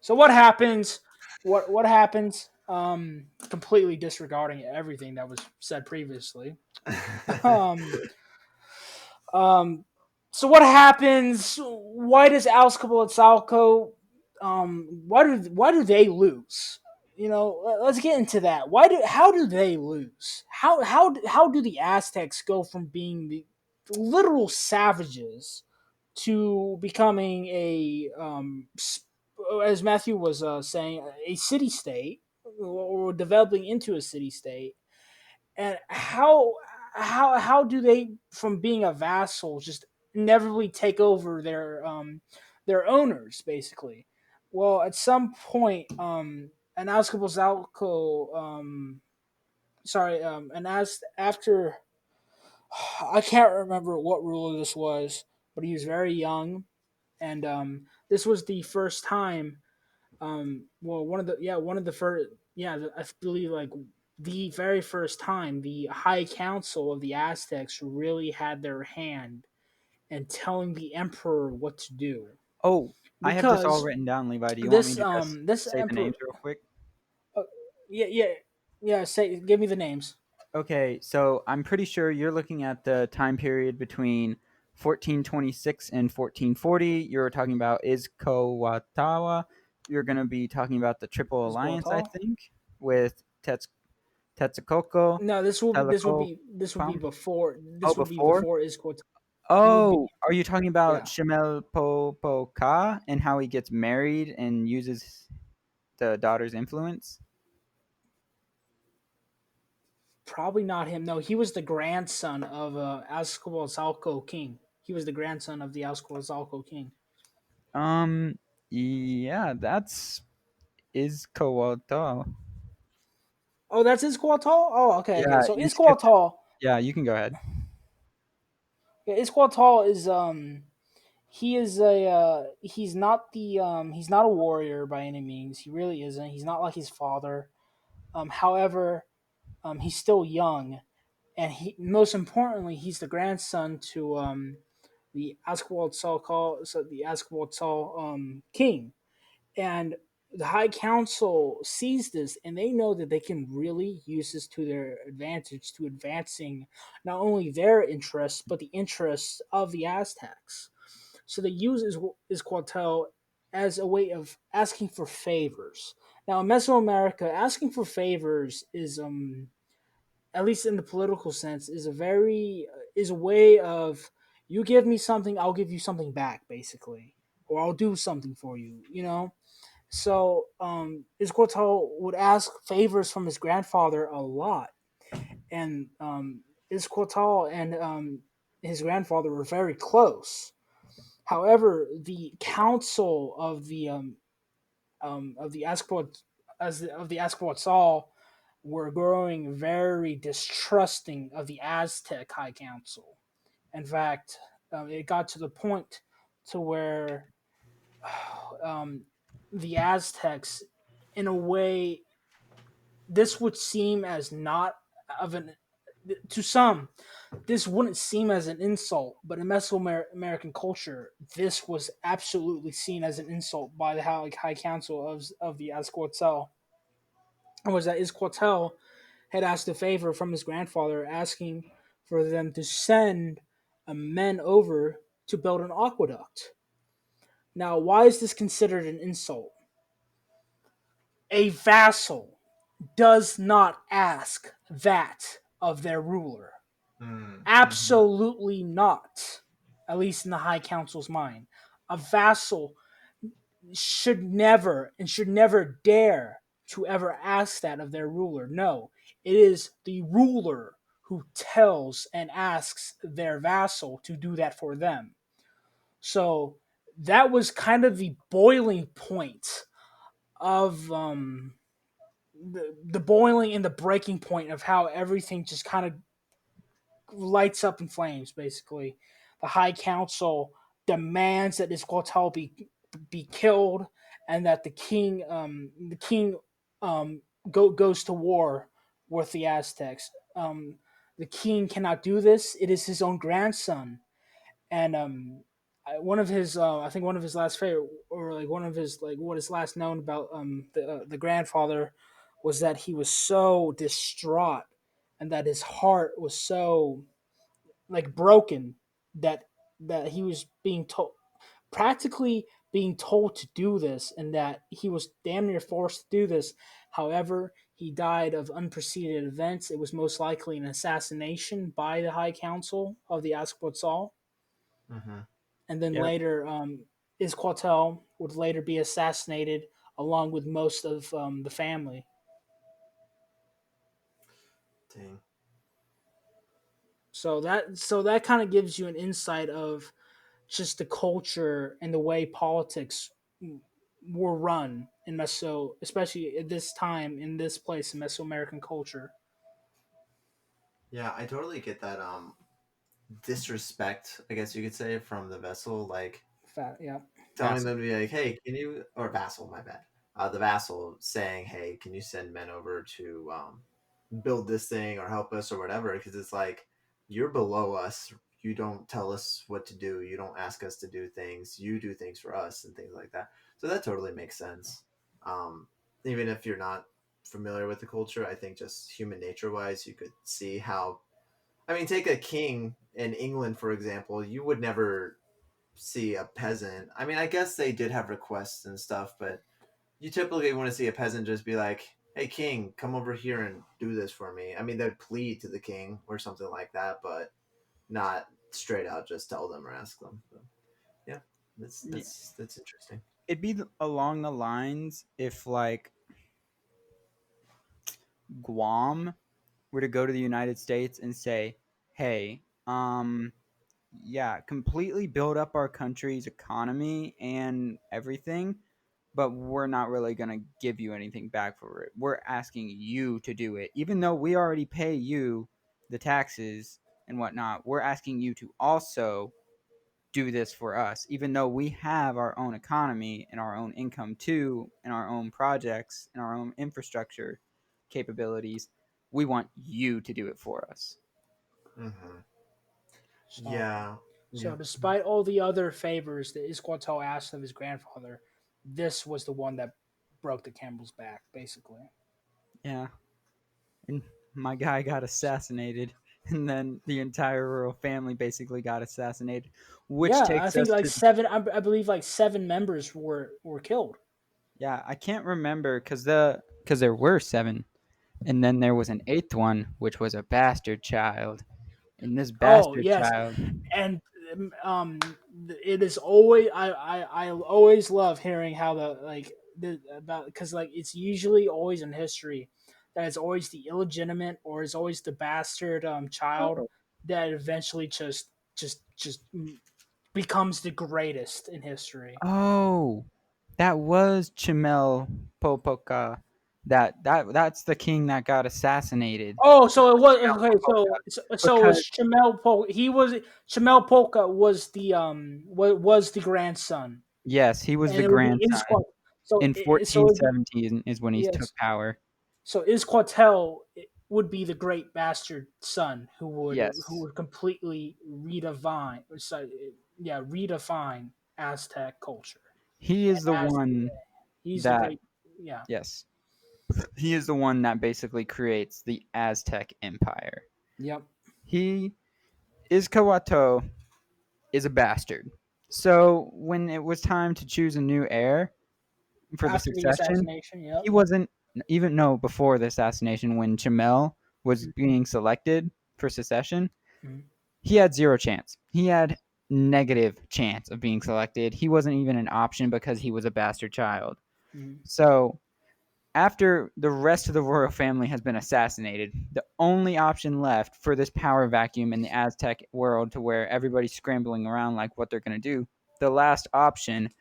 So what happens? What happens? Completely disregarding everything that was said previously. Um, um, so what happens? Why does Alscable and Salco? Why do they lose? Let's get into that. How do they lose? How do the Aztecs go from being the literal savages to becoming as Matthew was saying, a city state, or developing into a city state? And how do they, from being a vassal, just inevitably take over their owners, basically? Well, at some point, an Azcapotzalco, and as after, I can't remember what ruler this was, but he was very young, and this was the first time. One of the first, I believe, like, the very first time the High Council of the Aztecs really had their hand in telling the emperor what to do, Oh, I have this all because written down, Levi. Do you want me this to just this say the emperor, names real quick? uh, yeah, say, give me the names. Okay, so I'm pretty sure you're looking at the time period between 1426 and 1440. You're talking about Izkowatawa. You're going to be talking about the Triple Is Alliance, I Guatal? think, with Texcoco, No, Teleco, this would be Pam. before, Oh, before? is Guatal. It would be, Oh, are you talking about yeah. Shemel Popoka and how he gets married and uses the daughter's influence? Probably not him. No, he was the grandson of Azcapotzalco king. He was the grandson of the Azcapotzalco king. Um, yeah, that's Izcoatl. Oh, that's Isquatal? Oh, okay, okay. Yeah, So you skipped. Isquatal, Yeah, you can go ahead. yeah, Isquatal is he is a he's not a warrior by any means. He really isn't. He's not like his father. However, he's still young, and most importantly, he's the grandson to the Azcapotzalco king. And the High Council sees this, and they know that they can really use this to their advantage, to advancing not only their interests but the interests of the Aztecs. So they use Isquatel as a way of asking for favors. Now in Mesoamerica, asking for favors is, at least in the political sense, is a way of, you give me something, I'll give you something back, basically, or I'll do something for you. So Isquatel would ask favors from his grandfather a lot, and Isquetal and his grandfather were very close. However, the council of the Azcapotzal were growing very distrusting of the Aztec High Council. In fact, it got to the point to where um, the Aztecs, in a way, this would seem as not of an to some, this wouldn't seem as an insult, but in Mesoamerican culture, this was absolutely seen as an insult by the High Council of the Azcapotzal. Was that Isquetel had asked a favor from his grandfather, asking for them to send men over to build an aqueduct. Now, why is this considered an insult? A vassal does not ask that of their ruler. Mm-hmm. Absolutely not. At least in the High Council's mind. A vassal should never dare to ever ask that of their ruler. No, it is the ruler who tells and asks their vassal to do that for them. So that was kind of the boiling point of the boiling and the breaking point of how everything just kind of lights up in flames. Basically, the High Council demands that this cartel be killed, and that the king goes to war with the Aztecs. The king cannot do this. It is his own grandson, and one of his I think one of his last favorite, or like one of his, like what is last known about the grandfather, was that he was so distraught and that his heart was so like broken that he was being told, practically being told to do this, and that he was damn near forced to do this. However, he died of unpreceded events. It was most likely an assassination by the High Council of the Azcapotzal, Mm-hmm. and then Yep. later, Isquetel would later be assassinated along with most of the family. Dang. So that kind of gives you an insight of just the culture and the way politics were run in especially at this time in this place in Mesoamerican culture. Yeah, I totally get that disrespect, I guess you could say, from the vessel, like Yeah. telling them to be like, "Hey, can you?" Or vassal, my bad. The vassal saying, "Hey, can you send men over to build this thing or help us or whatever?" Because it's like you're below us. You don't tell us what to do. You don't ask us to do things. You do things for us and things like that. So that totally makes sense. Um, Even if you're not familiar with the culture, I think just human nature wise, you could see how. I mean, take a king in England, for example. You would never see a peasant. I mean, I guess they did have requests and stuff, but you typically want to see a peasant just be like, "Hey, king, come over here and do this for me." I mean, they'd plead to the king or something like that, but not straight out just tell them or ask them. So, yeah, Yeah. that's interesting. It'd be along the lines if like Guam were to go to the United States and say, "Hey, yeah, completely build up our country's economy and everything, but we're not really going to give you anything back for it. We're asking you to do it. Even though we already pay you the taxes and whatnot, we're asking you to also do this for us, even though we have our own economy and our own income too, and our own projects and our own infrastructure capabilities. We want you to do it for us." Mm-hmm. So, Yeah, yeah, despite all the other favors that Isquetel asked of his grandfather, this was the one that broke the camel's back, basically. Yeah. And my guy got assassinated, and then the entire royal family basically got assassinated, which Yeah, I takes think us like to seven. I believe like seven members were killed. yeah, I can't remember because there were seven, and then there was an eighth one, which was a bastard child, and this Oh bastard yes, child, and it is always I always love hearing how the like the about because like it's usually always in history that is always the illegitimate or is always the bastard child that eventually just becomes the greatest in history. Oh, that was Chimel Popoka. That's the king that got assassinated. Oh, so it was Chimel okay. Popoka. So it was Because Chamel Polka. Chamel Polka was was the grandson, yes, he was and the it would be grandson. In So it'd be, 1417 is when he took yes. power. So Isquatel would be the great bastard son who Yes. would completely redefine, redefine Aztec culture He is the and Aztec. one He's the that great, yeah, yes. He is the one that basically creates the Aztec Empire. yep. He Izcahuato is a bastard. So when it was time to choose a new heir for the After the succession, assassination, he yep. wasn't even no before the assassination when Chamel was Mhm. being selected for succession, Mhm. he had zero chance. He had negative chance of being selected. He wasn't even an option because he was a bastard child. Mhm. So after the rest of the royal family has been assassinated, the only option left for this power vacuum in the Aztec world to where everybody's scrambling around like what they're going to do, the last option,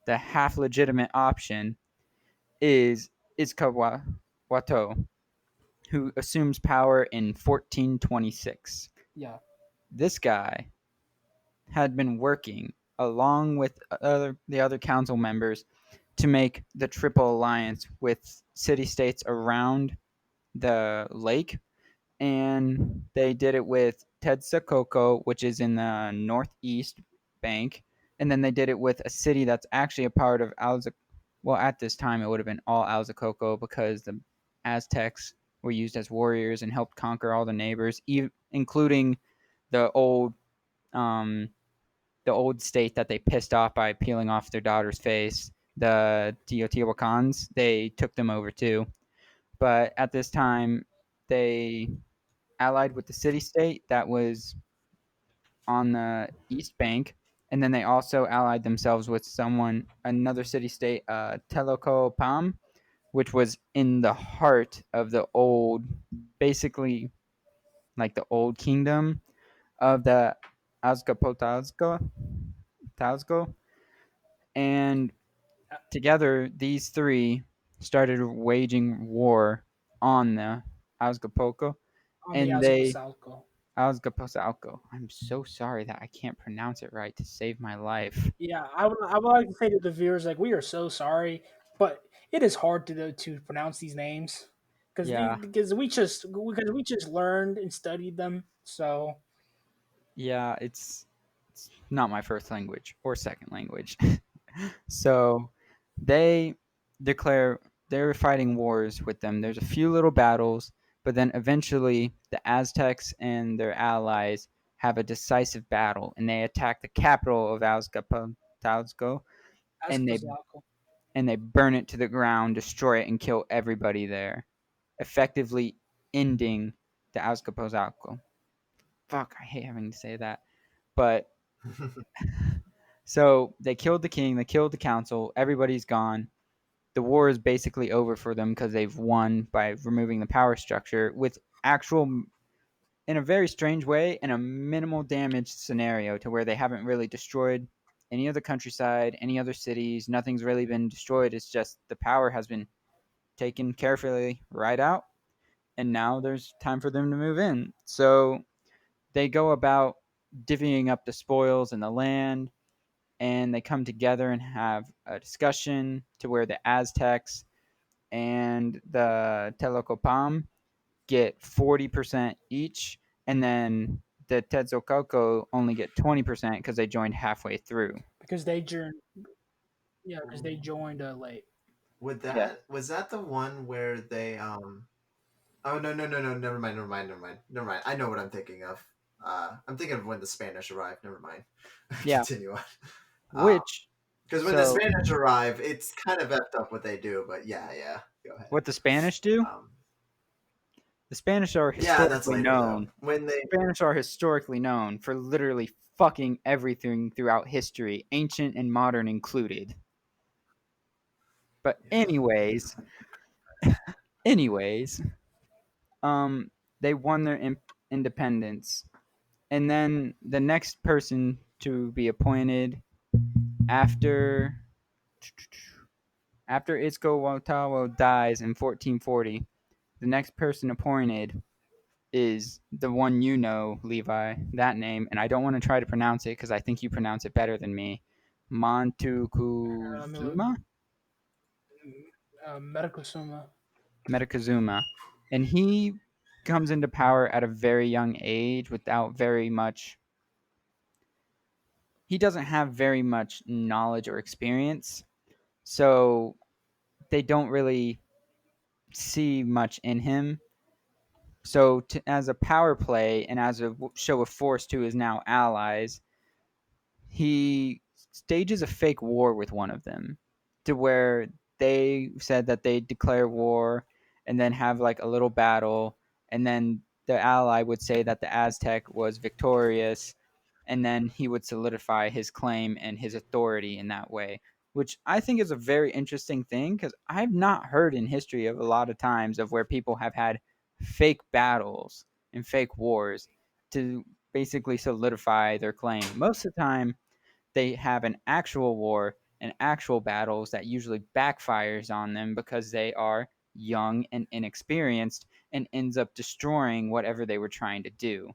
the half legitimate option, is Izcahuato, who assumes power in 1426. Yeah. This guy had been working along with the other council members to make the Triple Alliance with city states around the lake, and they did it with Texcoco, which is in the northeast bank, and then they did it with a city that's actually a part of Alza. Well, at this time, it would have been all Alzacoco because the Aztecs were used as warriors and helped conquer all the neighbors, including the old um, the old state that they pissed off by peeling off their daughter's face. The Teotihuacans, they took them over too. But at this time, they allied with the city state that was on the east bank, and then they also allied themselves with another city state, Telocopam, which was in the heart of the old, basically like the old kingdom of the Azcapotzalco, and together these three started waging war on the Azcapotzalco, On the and they Azcapotzalco. Azcapotzalco. I'm so sorry that I can't pronounce it right to save my life. Yeah, I would like to say to the viewers, like, we are so sorry, but it is hard to pronounce these names Yeah, because we just learned and studied them. So yeah, it's not my first language or second language. So they declare they're fighting wars with them. There's a few little battles, but then eventually the Aztecs and their allies have a decisive battle, and they attack the capital of Azcapotzalco, and they Azcapotzalco. burn it to the ground, destroy it, and kill everybody there, effectively ending the Azcapotzalco. Fuck, I hate having to say that, but so they killed the king, they killed the council, everybody's gone. The war is basically over for them because they've won by removing the power structure with actual, in a very strange way, in a minimal damage scenario to where they haven't really destroyed any other countryside, any other cities. Nothing's really been destroyed. It's just the power has been taken carefully right out, and now there's time for them to move in. So they go about divvying up the spoils and the land, and they come together and have a discussion to where the Aztecs and the Telocopam get 40% each, and then the Tetzalcoco only get 20% because they joined halfway through. because they joined, yeah, because they joined late. Would Yeah. that was that the one where they Oh no, never mind. I know what I'm thinking of. I'm thinking of when the Spanish arrived. Never mind. Yeah. Continue on. Which, Because when the so Spanish arrive, it's kind of effed up what they do. But yeah, go ahead. what the Spanish do? Um, The Spanish are yeah, that's historically later though. known. When they Spanish are historically known for literally fucking everything throughout history, ancient and modern included. But yeah. anyways, anyways, they won their independence. And then the next person to be appointed after Itzcoatl dies in 1440, the next person appointed is the one you know, Levi, that name, and I don't want to try to pronounce it because I think you pronounce it better than me. Let me look. Montezuma? Metacosuma. Metacuzuma. And he comes into power at a very young age without very much. He doesn't have very much knowledge or experience, so they don't really see much in him. So, as a power play and as a show of force to his now allies, he stages a fake war with one of them to where they said that they declare war and then have like a little battle, and then the ally would say that the Aztec was victorious, and then he would solidify his claim and his authority in that way, which I think is a very interesting thing because I've not heard in history of a lot of times of where people have had fake battles and fake wars to basically solidify their claim. Most of the time they have an actual war and actual battles that usually backfires on them because they are young and inexperienced and ends up destroying whatever they were trying to do.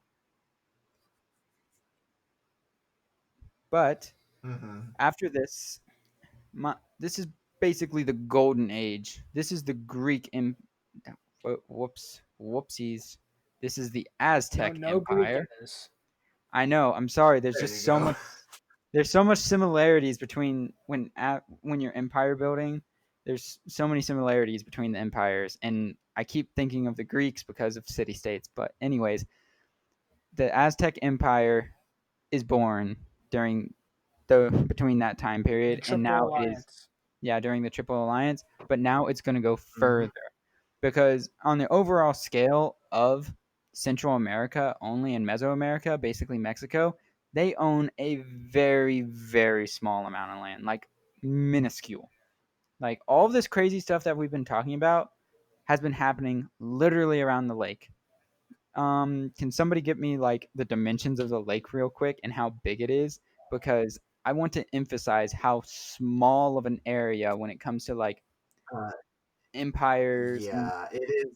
But after this, this is basically the golden age. This is the whoopsies. This is the Aztec No Greek in Empire. this. I know. I'm sorry. There's There just you so go. much. There's so much similarities between when you're empire building. There's so many similarities between the empires, and I keep thinking of the Greeks because of city states. But anyways, the Aztec Empire is born during the between that time The period, and Triple now it is Alliance. during the Triple Alliance. But now it's going to go Mhm. further because on the overall scale of Central America, only in Mesoamerica, basically Mexico, they own a very, very small amount of land, like minuscule. Like all of this crazy stuff that we've been talking about has been happening literally around the lake. Can somebody give me like the dimensions of the lake real quick and how big it is? Because I want to emphasize how small of an area when it comes to like Uh, empires and yeah, it is.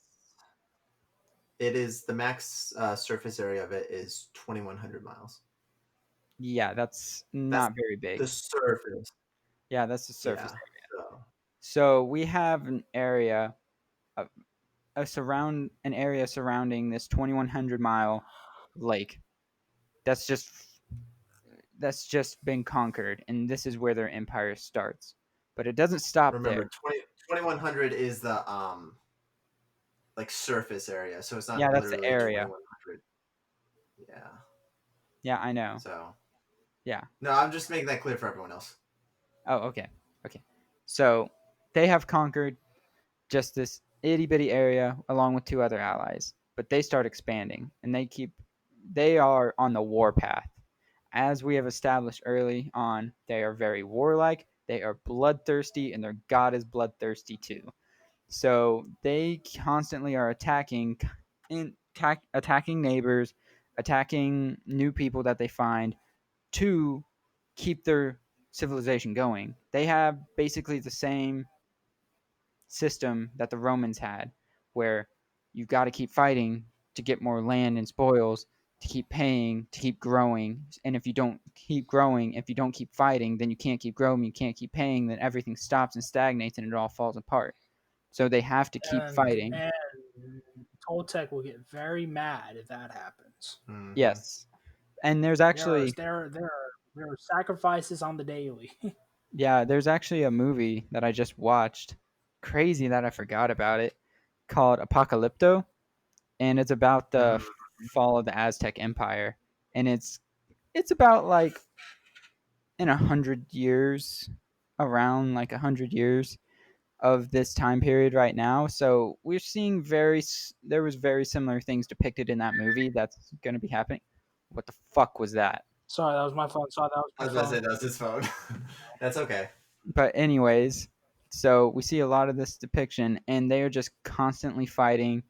It is the max surface area of it is 2,100 miles. yeah, that's That's not very the big. surface. Yeah, that's the surface Yeah. area. So So we have an area, an area surrounding this 2,100-mile lake. That's just that's just been conquered, and this is where their empire starts. But it doesn't stop there. remember, 2,100 is the like surface area, so it's Yeah, not that's the literally area. 2,100. Yeah. Yeah, I know. So Yeah. no, I'm just making that clear for everyone else. Oh, okay. Okay. So they have conquered just this itty bitty area along with two other allies, but they start expanding and they are on the war path. As we have established early on, they are very warlike, they are bloodthirsty, and their god is bloodthirsty too. So they constantly are attacking neighbors, attacking new people that they find to keep their civilization going. They have basically the same system that the Romans had, where you've got to keep fighting to get more land and spoils, to keep paying, to keep growing. And if you don't keep growing, if you don't keep fighting, then you can't keep growing, you can't keep paying, then everything stops and stagnates and it all falls apart. So they have to keep And fighting. man, Toltec will get very mad if that happens. Mm-hmm. Yes. And there's There are actually there are sacrifices on the daily. yeah, there's actually a movie that I just watched. Crazy that I forgot about it, called Apocalypto, and it's about the Mm-hmm. fall of the Aztec Empire, and it's about like in 100 years, around like 100 years of this time period right now. So we're seeing there was very similar things depicted in that movie that's going to be happening. What the fuck was that? Sorry, that was my phone. Sorry, that was I my was about to say phone. that was his phone. That's okay. But anyways, so we see a lot of this depiction, and they are just constantly fighting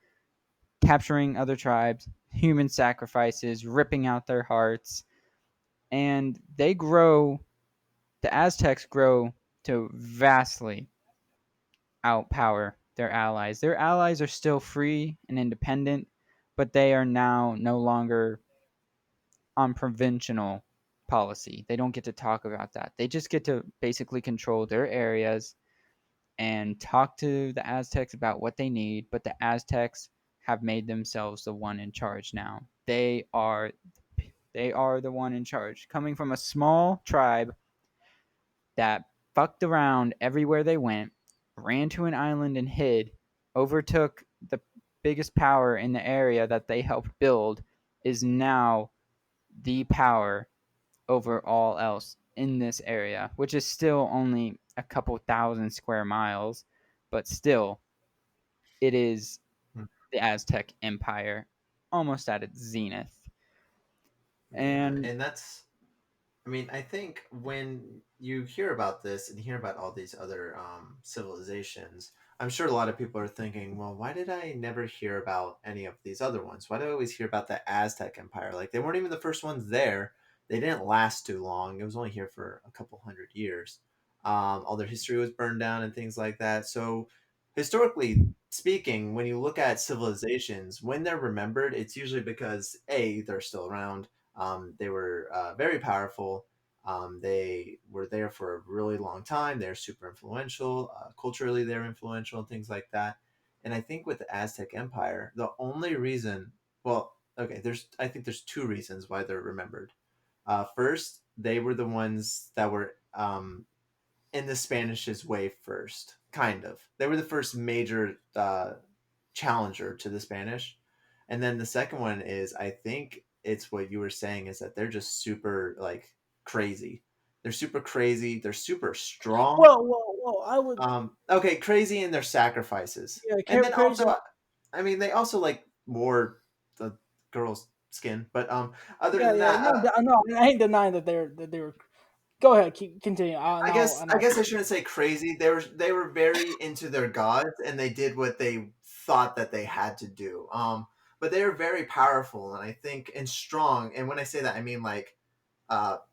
capturing other tribes, human sacrifices, ripping out their hearts, and the Aztecs grow to vastly outpower their allies. Their allies are still free and independent, but they are now no longer on provincial policy. They don't get to talk about that. They just get to basically control their areas and talk to the Aztecs about what they need, but the Aztecs have made themselves the one in charge now. They are the one in charge. Coming from a small tribe that fucked around everywhere they went, ran to an island and hid, overtook the biggest power in the area that they helped build, is now the power over all else in this area, which is still only a couple thousand square miles, but still, it is Hmm. the Aztec Empire almost at its zenith. Yeah, And and I mean, I think when you hear about this and hear about all these other civilizations, I'm sure a lot of people are thinking, well, why did I never hear about any of these other ones? Why do I always hear about the Aztec Empire? Like, they weren't even the first ones there. They didn't last too long. It was only here for a couple hundred years. All their history was burned down and things like that. So, historically speaking, when you look at civilizations, when they're remembered, it's usually because A, they're still around, they were very powerful. They were there for a really long time. They're super influential. Culturally, they're influential and things like that. And I think with the Aztec Empire, the only reason, well, okay, I think there's two reasons why they're remembered. First, they were the ones that were in the Spanish's way first, kind of. They were the first major challenger to the Spanish. And then the second one is, I think it's what you were saying, is that they're just super like crazy. They're super crazy. They're super strong. Well, I would, Okay, crazy in their sacrifices. yeah, And then crazy. also, I mean, they also like wore the girl's skin. But other Yeah, than yeah, that, no, no, I ain't denying that they were. Go ahead, continue. I guess And I I'll. guess I shouldn't say crazy. They were very into their gods, and they did what they thought that they had to do. But they were very powerful, and I think and strong. And when I say that, I mean like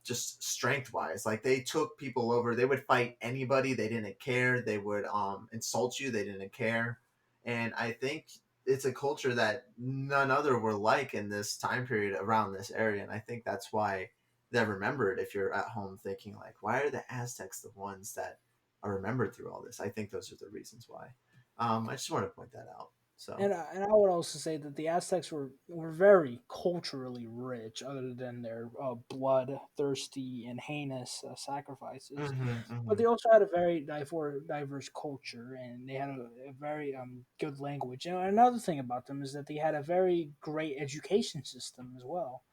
just strength wise. Like, they took people over. They would fight anybody. They didn't care. They would insult you. They didn't care. And I think it's a culture that none other were like in this time period around this area. And I think that's why they're remembered. If you're at home thinking like, why are the Aztecs the ones that are remembered through all this? I think those are the reasons why. I just want to point that out. So. And I would also say that the Aztecs were very culturally rich, other than their bloodthirsty and heinous sacrifices. Hmm. But Hmm. they also had a very diverse culture, and they had a very good language. And another thing about them is that they had a very great education system as well.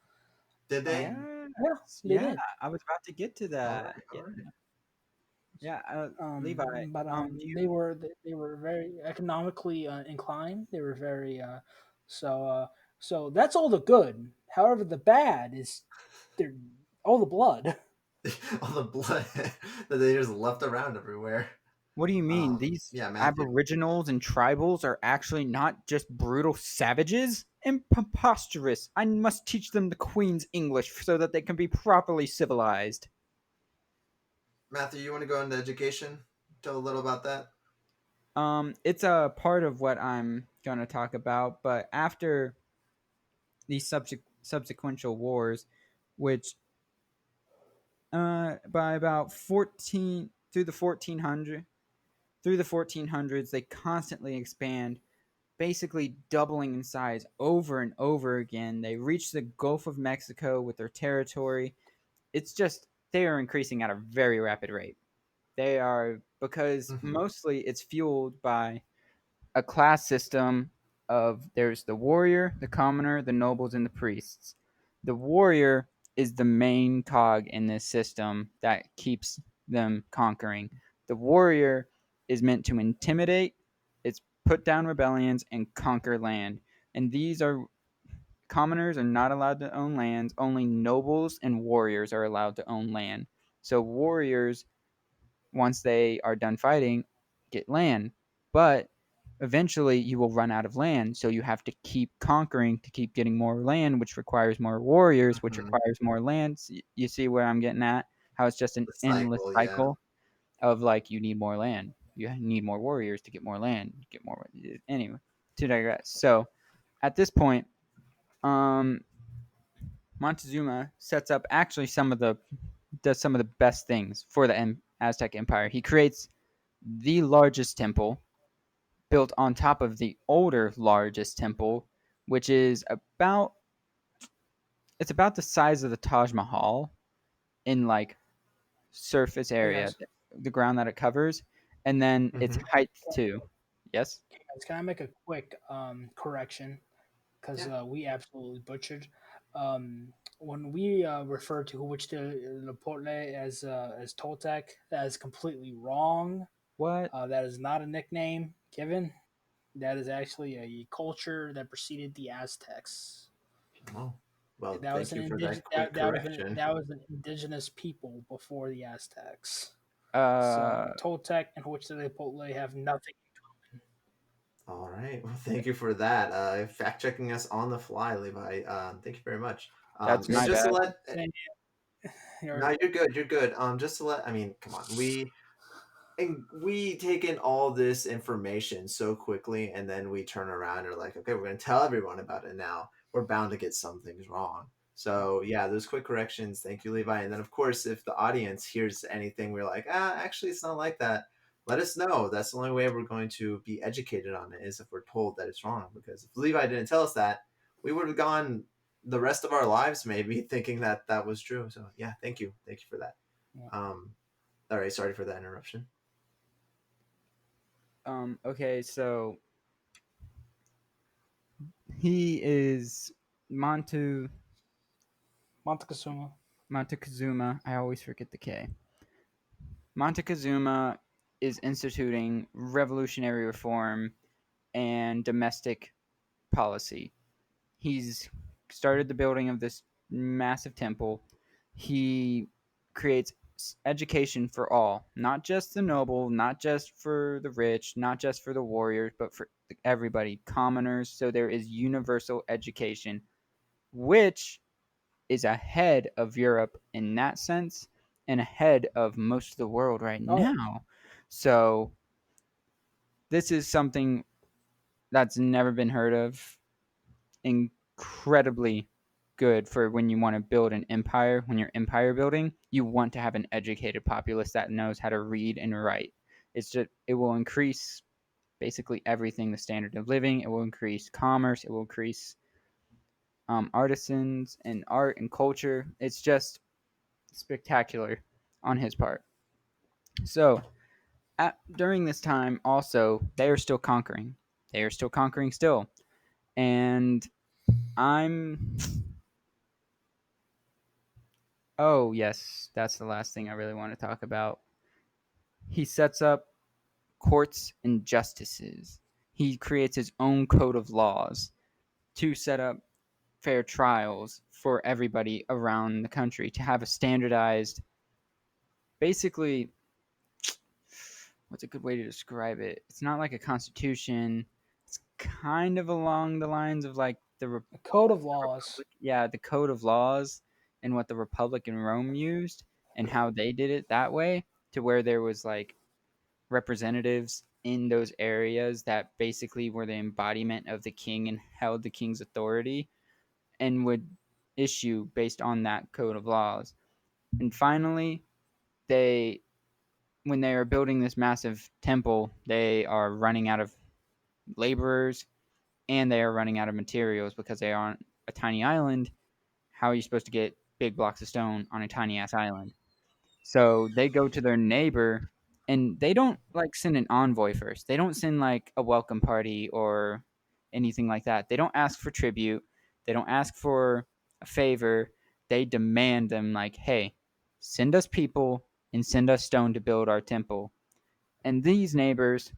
Did they? yes, Yeah, they yeah, did. I was about to get to All that. right. All Yeah, right. yeah. Levi, But do they were very economically inclined. They were very so so that's all the good. However, the bad is they're all the blood. All the blood that they just left around everywhere. What do you mean? These Yeah, Matthew. aboriginals and tribals are actually not just brutal savages? Preposterous. I must teach them the Queen's English so that they can be properly civilized. Matthew, you want to go into education? Tell a little about that. It's a part of what I'm going to talk about, but after these subsequential wars, which by about 14 through the 1400s, they constantly expand, basically doubling in size over and over again. They reach the Gulf of Mexico with their territory. It's just they are increasing at a very rapid rate. They are, because Mm-hmm. mostly it's fueled by a class system of there's the warrior, the commoner, the nobles, and the priests. The warrior is the main cog in this system that keeps them conquering. The warrior is meant to intimidate, it's put down rebellions, and conquer land. And these are commoners are not allowed to own lands, only nobles and warriors are allowed to own land. So warriors, once they are done fighting, get land. But eventually you will run out of land. So you have to keep conquering to keep getting more land, which requires more warriors, which requires more land. You see where I'm getting at? How it's just an The endless cycle, yeah. cycle of like you need more land, you need more warriors to get more land, get more. Anyway, to digress. So at this point, Montezuma sets up actually does some of the best things for the Aztec Empire. He creates the largest temple built on top of the older largest temple, which is about the size of the Taj Mahal in like surface Hey area, guys, the ground that it covers, and then its Mm-hmm. height too. Yes. can I make a quick correction? Because Yeah. we absolutely butchered. When we refer to Huichilipochtli as Toltec, that is completely wrong. What? That is not a nickname given. That is actually a culture that preceded the Aztecs. Oh, well, That was thank an you for that indigenous quick correction. that was an indigenous people before the Aztecs. Uh, So Toltec and Huichilipochtli have nothing. All right. Well, thank you for that. Fact checking us on the fly, Levi. Thank you very much. that's And my just to bad. let, You're no, you're good. You're good. Just to let, I mean, come on. We take in all this information so quickly, and then we turn around and are like, okay, we're going to tell everyone about it now. We're bound to get some things wrong. So yeah, those quick corrections. Thank you, Levi. And then of course, if the audience hears anything, we're like, actually, it's not like that. Let us know. That's the only way we're going to be educated on it is if we're told that it's wrong. Because if Levi didn't tell us that, we would have gone the rest of our lives maybe thinking that that was true. So yeah, thank you for that. Um, all right, sorry for that interruption. Okay, so he is Montezuma. Montezuma. I always forget the K. Montezuma is instituting revolutionary reform and domestic policy. He's started the building of this massive temple. He creates education for all, not just the noble, not just for the rich, not just for the warriors, but for everybody, commoners. So there is universal education, which is ahead of Europe in that sense and ahead of most of the world right Oh yeah. now. So this is something that's never been heard of. Incredibly good for when you want to build an empire. When you're empire building, you want to have an educated populace that knows how to read and write. It will increase basically everything, the standard of living. It will increase commerce. It will increase artisans and art and culture. It's just spectacular on his part. So during this time, also they are still conquering. They are still conquering still, and I'm. Oh yes, that's the last thing I really want to talk about. He sets up courts and justices. He creates his own code of laws to set up fair trials for everybody around the country to have a standardized, basically, what's a good way to describe it? It's not like a constitution. It's kind of along the lines of like A code of laws. Republic, yeah, the code of laws and what the Republic in Rome used and how they did it that way to where there was like representatives in those areas that basically were the embodiment of the king and held the king's authority and would issue based on that code of laws. And finally, they when they are building this massive temple, they are running out of laborers and they are running out of materials because they are on a tiny island. How are you supposed to get big blocks of stone on a tiny ass island? So they go to their neighbor and they don't like send an envoy first. They don't send like a welcome party or anything like that. They don't ask for tribute. They don't ask for a favor. They demand them like, "Hey, send us people and send us stone to build our temple." And these neighbors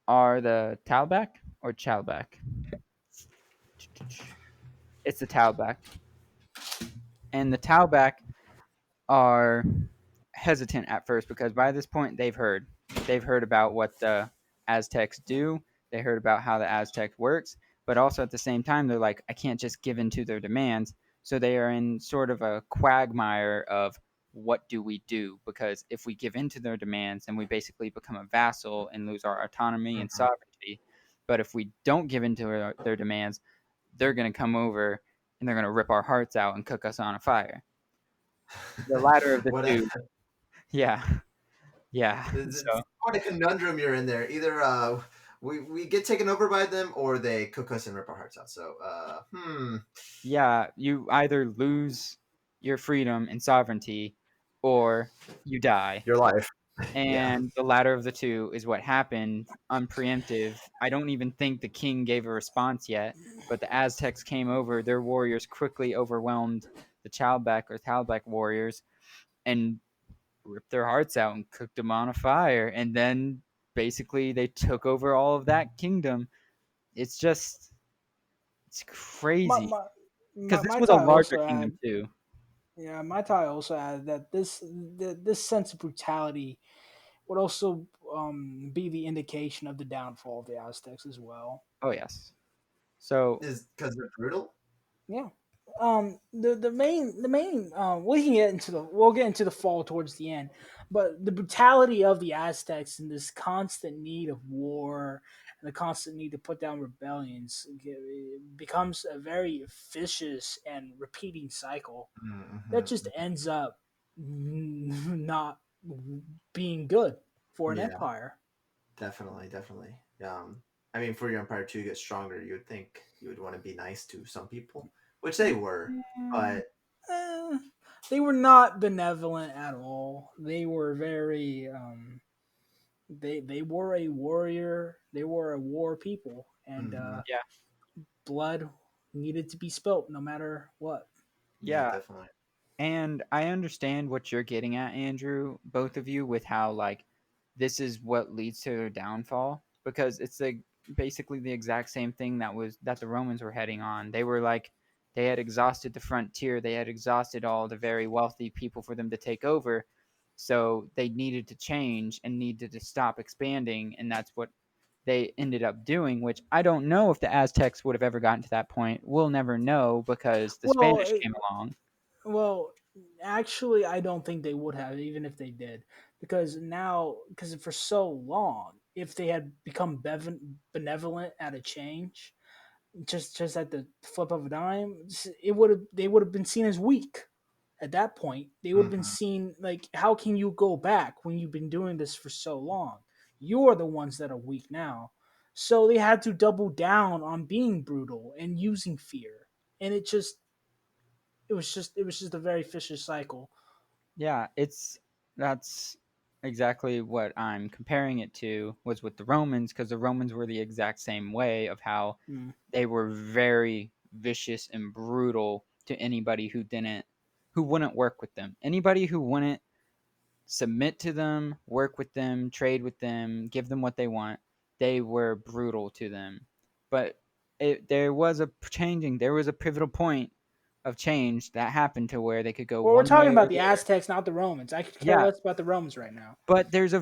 are the Talbak or Chalbak. It's the Talbak. And the Talbak are hesitant at first because by this point they've heard about what the Aztecs do. They heard about how the Aztec works, but also at the same time, they're like, I can't just give in to their demands. So they are in sort of a quagmire of what do we do? Because if we give in to their demands, then we basically become a vassal and lose our autonomy and Mhm. sovereignty. But if we don't give in to their demands, they're going to come over and they're going to rip our hearts out and cook us on a fire. The latter of the What a, two. Yeah. Yeah. it's So, quite a conundrum you're in there. Either we get taken over by them, or they cook us and rip our hearts out. So yeah, you either lose your freedom and sovereignty or you die. your life. Yeah. And the latter of the two is what happened, unpreemptive. I don't even think the king gave a response yet, but the Aztecs came over. Their warriors quickly overwhelmed the Chalbek warriors and ripped their hearts out and cooked them on a fire. And then basically they took over all of that kingdom. It's just, it's My crazy. my Because this my was a tie larger also kingdom add too. yeah, my tie also add that this sense of brutality would also be the indication of the downfall of the Aztecs as well. Oh, yes. So, Is because they're brutal. Yeah. The main we'll get into the fall towards the end, but the brutality of the Aztecs and this constant need of war and the constant need to put down rebellions becomes a very vicious and repeating cycle that just Mm-hmm. ends up not being good for an Yeah, empire. definitely. I mean, for your empire to get stronger, you would think you would want to be nice to some people, which they were, Mm, but eh, they were not benevolent at all. They were very they were a warrior. They were a war people, and mhm, yeah. blood needed to be spilt no matter what. yeah, Yeah. definitely. And I understand what you're getting at, Andrew, both of you, with how like this is what leads to their downfall because it's like basically the exact same thing that the Romans were heading on. They were like they had exhausted the frontier, they had exhausted all the very wealthy people for them to take over. So they needed to change and needed to stop expanding, and that's what they ended up doing, which I don't know if the Aztecs would have ever gotten to that point. We'll never know because the Well, Spanish came along. well, actually, I don't think they would have, even if they did, because for so long, if they had become benevolent at a change, just at the flip of a dime, they would have been seen as weak. At that point, they would have been Hmm. seen like, how can you go back when you've been doing this for so long? You're the ones that are weak now. So they had to double down on being brutal and using fear, and it was just a very vicious cycle. Yeah, that's exactly what I'm comparing it to was with the Romans because the Romans were the exact same way of how Mm. they were very vicious and brutal to anybody who wouldn't work with them. Anybody who wouldn't submit to them, work with them, trade with them, give them what they want, they were brutal to them. But there was a changing, there was a pivotal point of change that happened to where they could go Well, we're one talking way or about the the other. Aztecs, not the Romans. I could care Yeah, less about the Romans right now. but there's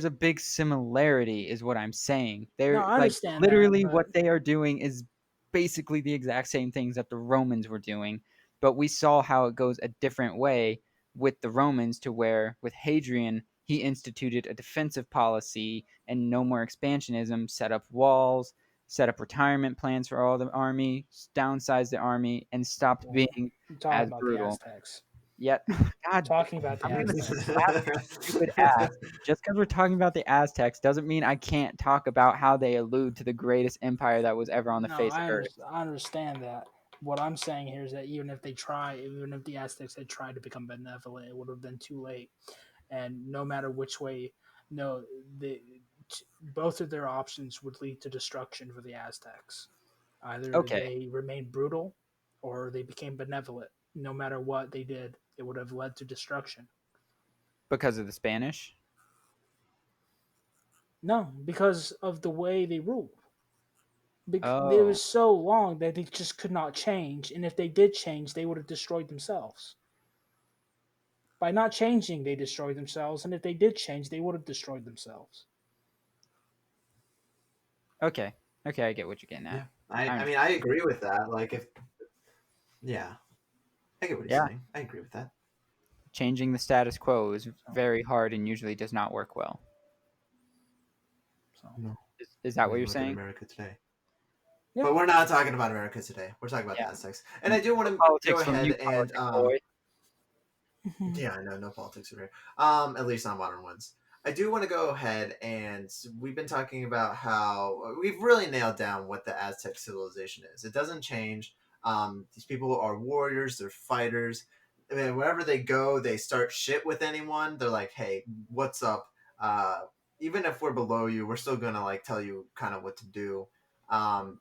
a big similarity is what I'm saying. No, They're I like understand that, literally but what they are doing is basically the exact same things that the Romans were doing, but we saw how it goes a different way with the Romans to where with Hadrian he instituted a defensive policy and no more expansionism, set up walls, set up retirement plans for all the army, downsized the army and stopped well, being I'm talking as about the brutal. Aztecs. Yet God Talking about the I'm gonna Aztecs. slap your stupid ass. Just because we're talking about the Aztecs doesn't mean I can't talk about how they allude to the greatest empire that was ever on the No, face of Earth. I understand that. What I'm saying here is that even if the Aztecs had tried to become benevolent, it would have been too late. And no matter which way, no, both of their options would lead to destruction for the Aztecs. Either Okay, they remained brutal or they became benevolent. No matter what they did, it would have led to destruction. because of the Spanish. No, because of the way they ruled. It Oh, was so long that they just could not change, and if they did change, they would have destroyed themselves. By not changing, they destroyed themselves, and if they did change, they would have destroyed themselves. okay. Okay, I get what you're getting Yeah, at. I mean, I agree with that. Like, yeah, I get what he's Yeah, saying. I agree with that. changing the status quo is very hard and usually does not work well. So No, Is that I what mean, you're look at saying? America today. yeah, But we're not talking about America today. We're talking about yeah. the Aztecs. And I do want No to go politics from ahead you, and politic boy. yeah, I know, no politics over here. At least not modern ones. I do want to go ahead and we've been talking about how we've really nailed down what the Aztec civilization is. It doesn't change. These people are warriors, they're fighters. I mean, wherever they go, they start shit with anyone. They're like, hey, what's up? Uh, Even if we're below you, we're still gonna like tell you kind of what to do.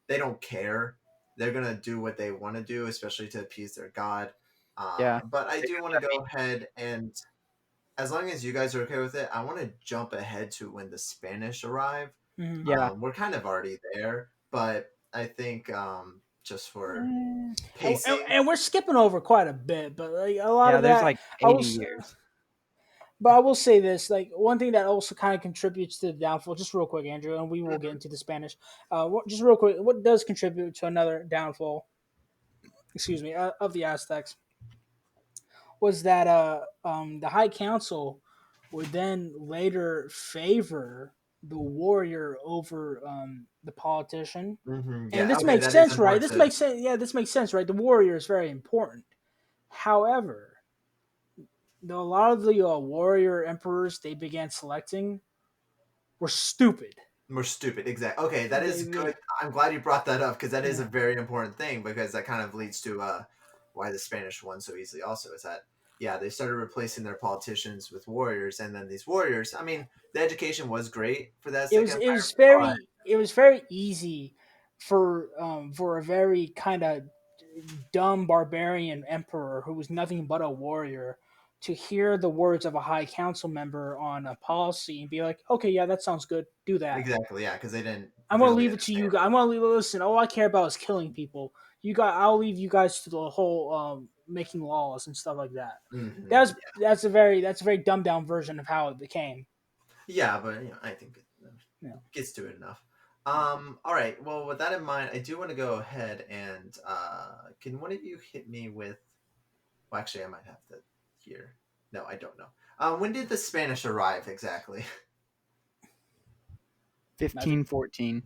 They don't care. They're gonna do what they want to do, especially to appease their god. Yeah. But I They do have want to that go ahead and, as long as you guys are okay with it, I want to jump ahead to when the Spanish arrive. Mhm. Yeah. We're kind of already there, but I think just for And, pacing. and we're skipping over quite a bit, but like a lot Yeah, of there's that, like I 80 will. years. But I will say this: like one thing that also kind of contributes to the downfall, just real quick, Andrew, and we will get into the Spanish. Just real quick, what does contribute to another downfall? Excuse me, of the Aztecs was that the High Council would then later favor the warrior over the politician. And Yeah, this okay, makes that is sense, right? important This to. makes sense. Yeah, this makes sense, right? The warrior is very important. However, a lot of the warrior emperors they began selecting were stupid. We're stupid, exactly. Okay, that is They good. I'm glad you brought that up because that is a yeah. very important thing because that kind of leads to why the Spanish won so easily. Also, is that yeah they started replacing their politicians with warriors, and then these warriors. I mean, the education was great for the Aztec Empire, but It was very easy for a very kind of dumb barbarian emperor who was nothing but a warrior to hear the words of a high council member on a policy and be like, okay, yeah, that sounds good, do that. exactly, yeah, because they didn't I'm gonna really leave it to you understand. guys. I'm gonna leave. Listen, all I care about is killing people. You guys, I'll leave you guys to the whole making laws and stuff like that. That's a very dumbed down version of how it became. Yeah, but I think it Yeah. gets to it enough. All right. Well, with that in mind, I do want to go ahead and can one of you hit me with? Well, actually, I might have to here. No, I don't know. When did the Spanish arrive exactly? 1514.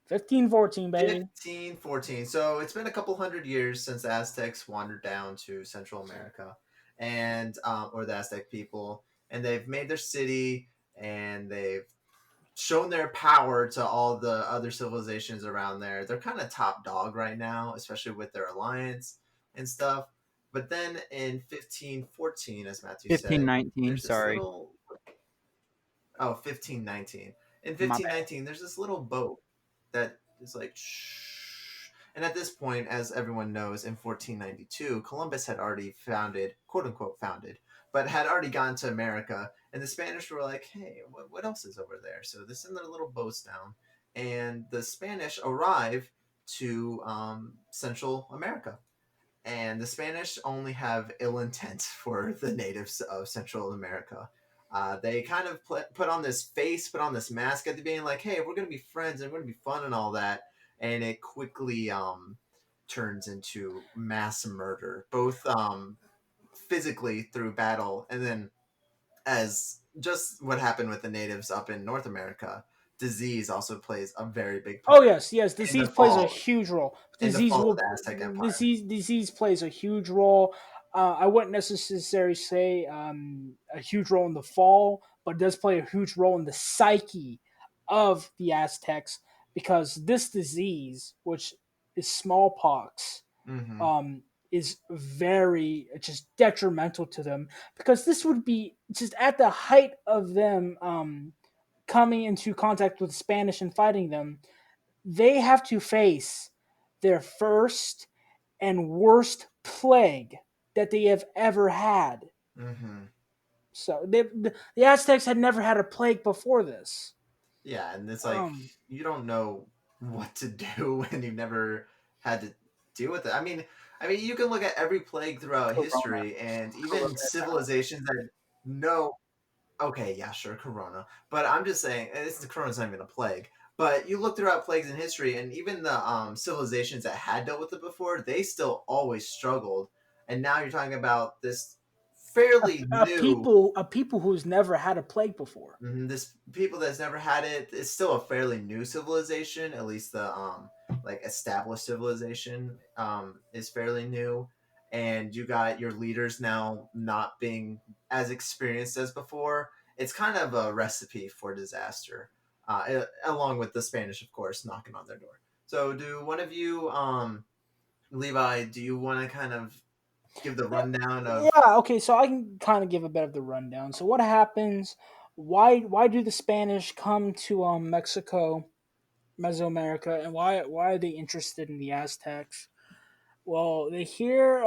1514, baby. 1514. So it's been a couple hundred years since the Aztecs wandered down to Central America, and or the Aztec people, and they've made their city, and they've shown their power to all the other civilizations around there. They're kind of top dog right now, especially with their alliance and stuff. But then in 1514, as Matthew said, 1519, there's this sorry. little 1519. In My bad. 1519, there's this little boat that is like shh. And at this point, as everyone knows, in 1492, Columbus had already founded, quote unquote, founded, but had already gone to America. And the Spanish were like, hey, what else is over there? So they send their little boats down. And the Spanish arrive to Central America. And the Spanish only have ill intent for the natives of Central America. They kind of put on this face, put on this mask at the beginning, like, "Hey, we're gonna be friends and we're gonna be fun and all that," and it quickly turns into mass murder, both physically through battle, and then as just what happened with the natives up in North America, disease also plays a very big Oh part yes. in the Disease plays a fall huge role. in the Disease fall of will the Aztec Empire. disease plays a huge role. I wouldn't necessarily say a huge role in the fall, but it does play a huge role in the psyche of the Aztecs because this disease, which is smallpox, Mm-hmm. um, is very just detrimental to them because this would be just at the height of them coming into contact with Spanish and fighting them. They have to face their first and worst plague that they have ever had. Mm-hmm. So the Aztecs had never had a plague before this. Yeah, and it's like Um, you don't know what to do when you've never had to deal with it. I mean, you can look at every plague throughout Corona. history, and Corona. even civilizations that know. Okay, yeah, sure, Corona, but I'm just saying, the Corona's not even a plague. But you look throughout plagues in history, and even the civilizations that had dealt with it before, they still always struggled. And now you're talking about this fairly new. A people who's never had a plague before. This people that's never had it. It's still a fairly new civilization. At least the like established civilization is fairly new, and you got your leaders now not being as experienced as before. It's kind of a recipe for disaster, along with the Spanish, of course, knocking on their door. So, do one of you, Levi, do you want to kind of give the rundown of? Yeah, okay, so I can kind of give a bit of the rundown. So what happens? Why do the Spanish come to Mexico, Mesoamerica, and why are they interested in the Aztecs? Well, they hear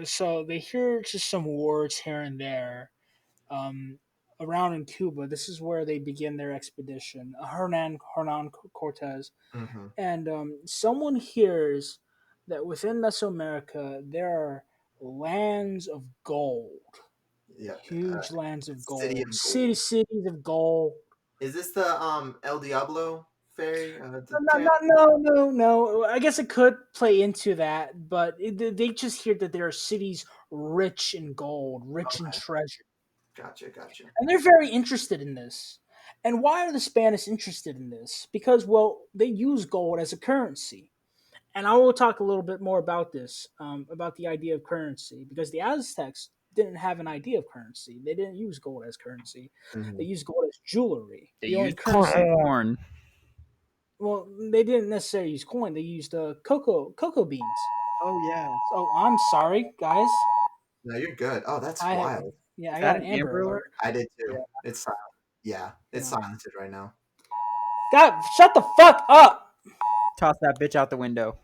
so they hear just some words here and there um, around in Cuba. This is where they begin their expedition. Hernan Cortez, Mm-hmm. and someone hears that within Mesoamerica there are lands of gold, Yeah, huge lands of City gold, of Gold. cities of gold. Is this the El Diablo fairy? The No, tale? no. I guess it could play into that, but they just hear that there are cities rich in gold, rich in Okay, treasure, gotcha. and they're very interested in this. And why are the Spanish interested in this? Because, well, they use gold as a currency. And I will talk a little bit more about this, about the idea of currency, because the Aztecs didn't have an idea of currency. They didn't use gold as currency. They Mm-hmm. used gold as jewelry. They The only use currency, corn. well, they didn't necessarily use coin. They used cocoa beans. Oh yeah. Oh, I'm sorry, guys. No, you're good. Oh, that's I wild. yeah, Is I that got an an Amber Amber Alert? Alert. I did too. Yeah, It's silent. Yeah, it's yeah. silenced right now. God, shut the fuck up! Toss that bitch out the window.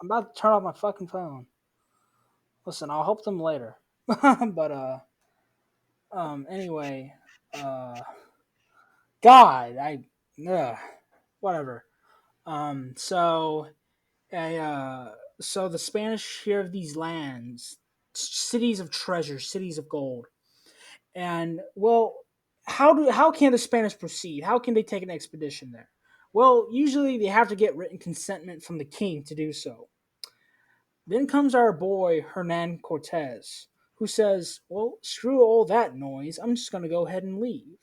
I'm about to turn off my fucking phone. Listen, I'll help them later. But anyway, uh, God, whatever. Um, so, so the Spanish hear of these lands, cities of treasure, cities of gold, and well, how can the Spanish proceed? How can they take an expedition there? Well, usually they have to get written consentment from the king to do so. Then comes our boy Hernan Cortez, who says, "Well, screw all that noise. I'm just going to go ahead and leave."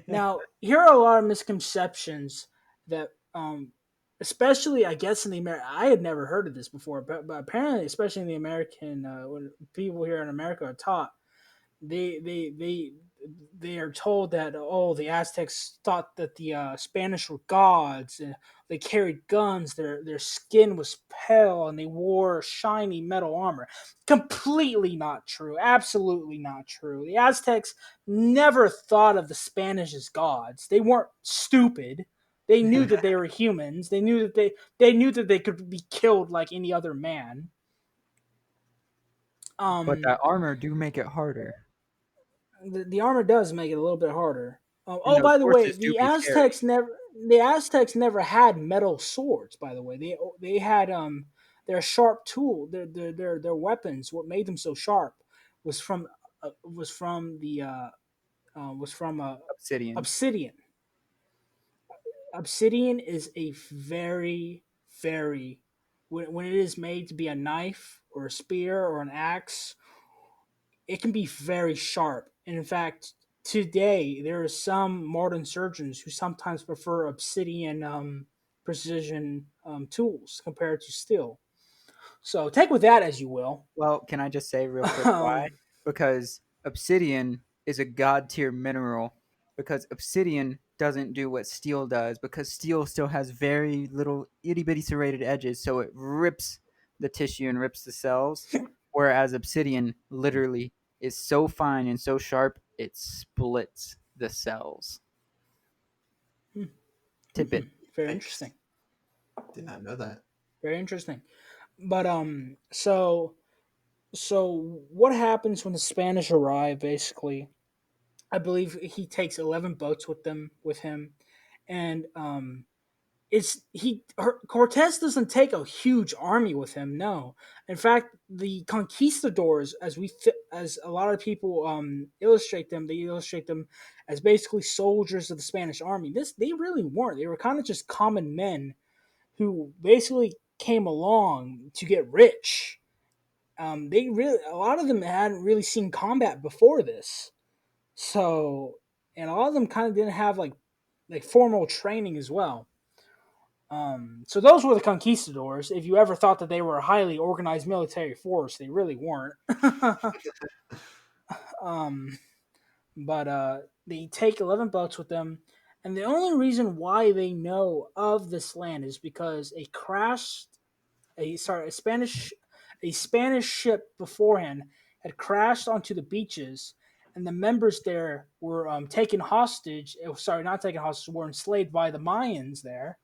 Now, here are a lot of misconceptions that, especially I guess in the American, I had never heard of this before, but apparently, especially in the American, when people here in America are taught, they they they they are told that, oh, the Aztecs thought that the Spanish were gods, and they carried guns, their skin was pale, and they wore shiny metal armor. Completely not true. Absolutely not true. The Aztecs never thought of the Spanish as gods. They weren't stupid. They knew that they were humans. They knew that they could be killed like any other man. But Um, that armor do make it harder. the armor does make it a little bit harder. And Oh, those by the way, horses do be scary. The Aztecs never had metal swords. By the way, they had their sharp tool, their weapons. What made them so sharp was from Obsidian. obsidian. Obsidian is a very when it is made to be a knife or a spear or an axe, it can be very sharp. And in fact, today there are some modern surgeons who sometimes prefer obsidian precision tools compared to steel. So take with that as you will. Well, can I just say real quick why? um, Because obsidian is a god tier mineral. Because obsidian doesn't do what steel does. Because steel still has very little itty bitty serrated edges, so it rips the tissue and rips the cells. Whereas obsidian literally is so fine and so sharp, it splits the cells. Tidbit. very Thanks. interesting. Did not know that. Very interesting. But so what happens when the Spanish arrive? Basically, I believe he takes 11 boats with him, and Cortez doesn't take a huge army with him. No, in fact, the conquistadors, as a lot of people illustrate them, they illustrate them as basically soldiers of the Spanish army. This they really weren't. They were kind of just common men who basically came along to get rich. They really a lot of them hadn't really seen combat before this, so and a lot of them kind of didn't have like formal training as well. So those were the conquistadors. If you ever thought that they were a highly organized military force, they really weren't. um, but they take 11 boats with them, and the only reason why they know of this land is because a Spanish ship beforehand had crashed onto the beaches, and the members there were taken hostage. Sorry, not taken hostage. Were enslaved by the Mayans there,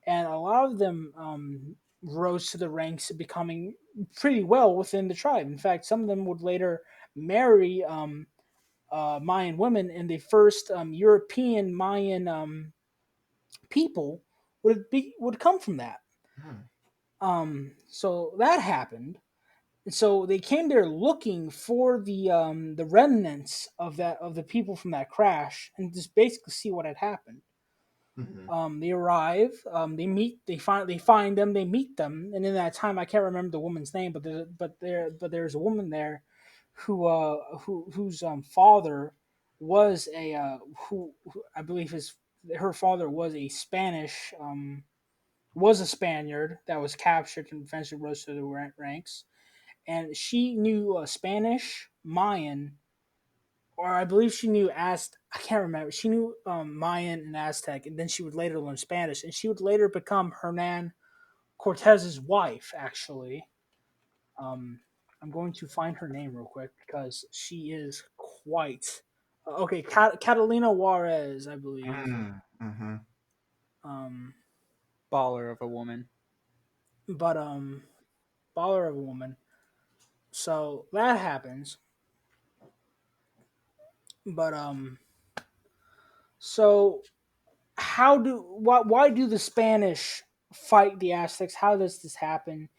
and a lot of them rose to the ranks of becoming pretty well within the tribe. In fact, some of them would later marry Mayan women, and the first European Mayan people would come from that. Hmm. So that happened. And so they came there looking for the remnants of the people from that crash, and just basically see what had happened. Mhm. They arrive. They find them. They meet them, and in that time, I can't remember the woman's name, there's a woman there whose father was a who I believe her father was a Spaniard that was captured and eventually rose to the ranks, and she knew Spanish, Mayan, or I believe she knew I can't remember. She knew Mayan and Aztec, and then she would later learn Spanish, and she would later become Hernan Cortez's wife. Actually, um, I'm going to find her name real quick because she is quite okay. Catalina Juarez, I believe. Mm, mhm. Um, Baller of a woman. but baller of a woman. So that happens, but so why do the Spanish fight the Aztecs? How does this happen?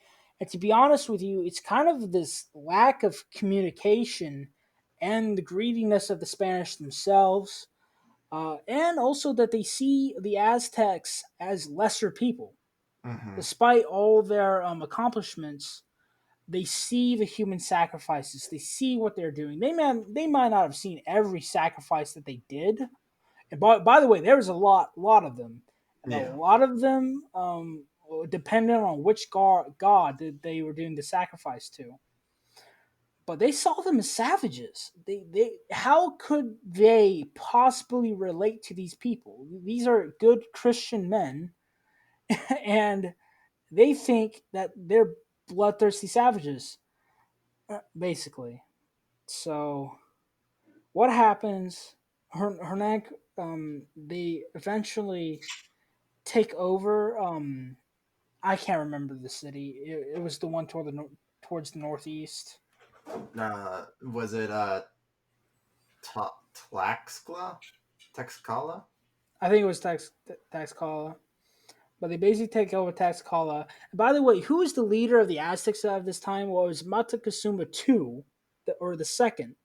And to be honest with you, it's kind of this lack of communication and the greediness of the Spanish themselves, and also that they see the Aztecs as lesser people. Mhm. Despite all their accomplishments, they see the human sacrifices. They see what they're doing. They might not have seen every sacrifice that they did, and by the way, there was a lot of them, and a Yeah. lot of them, depending on which god that they were doing the sacrifice to. But they saw them as savages. How could they possibly relate to these people? These are good Christian men, and they think that they're bloodthirsty savages, basically. So what happens? Hernan, they eventually take over. I can't remember the city. It was the one towards the northeast. Was it Tlaxcala? Texcala? I think it was Taxcala. But they basically take over Taxcala. And by the way, who was the leader of the Aztecs of this time? Well, it was Moctezuma II, or the second,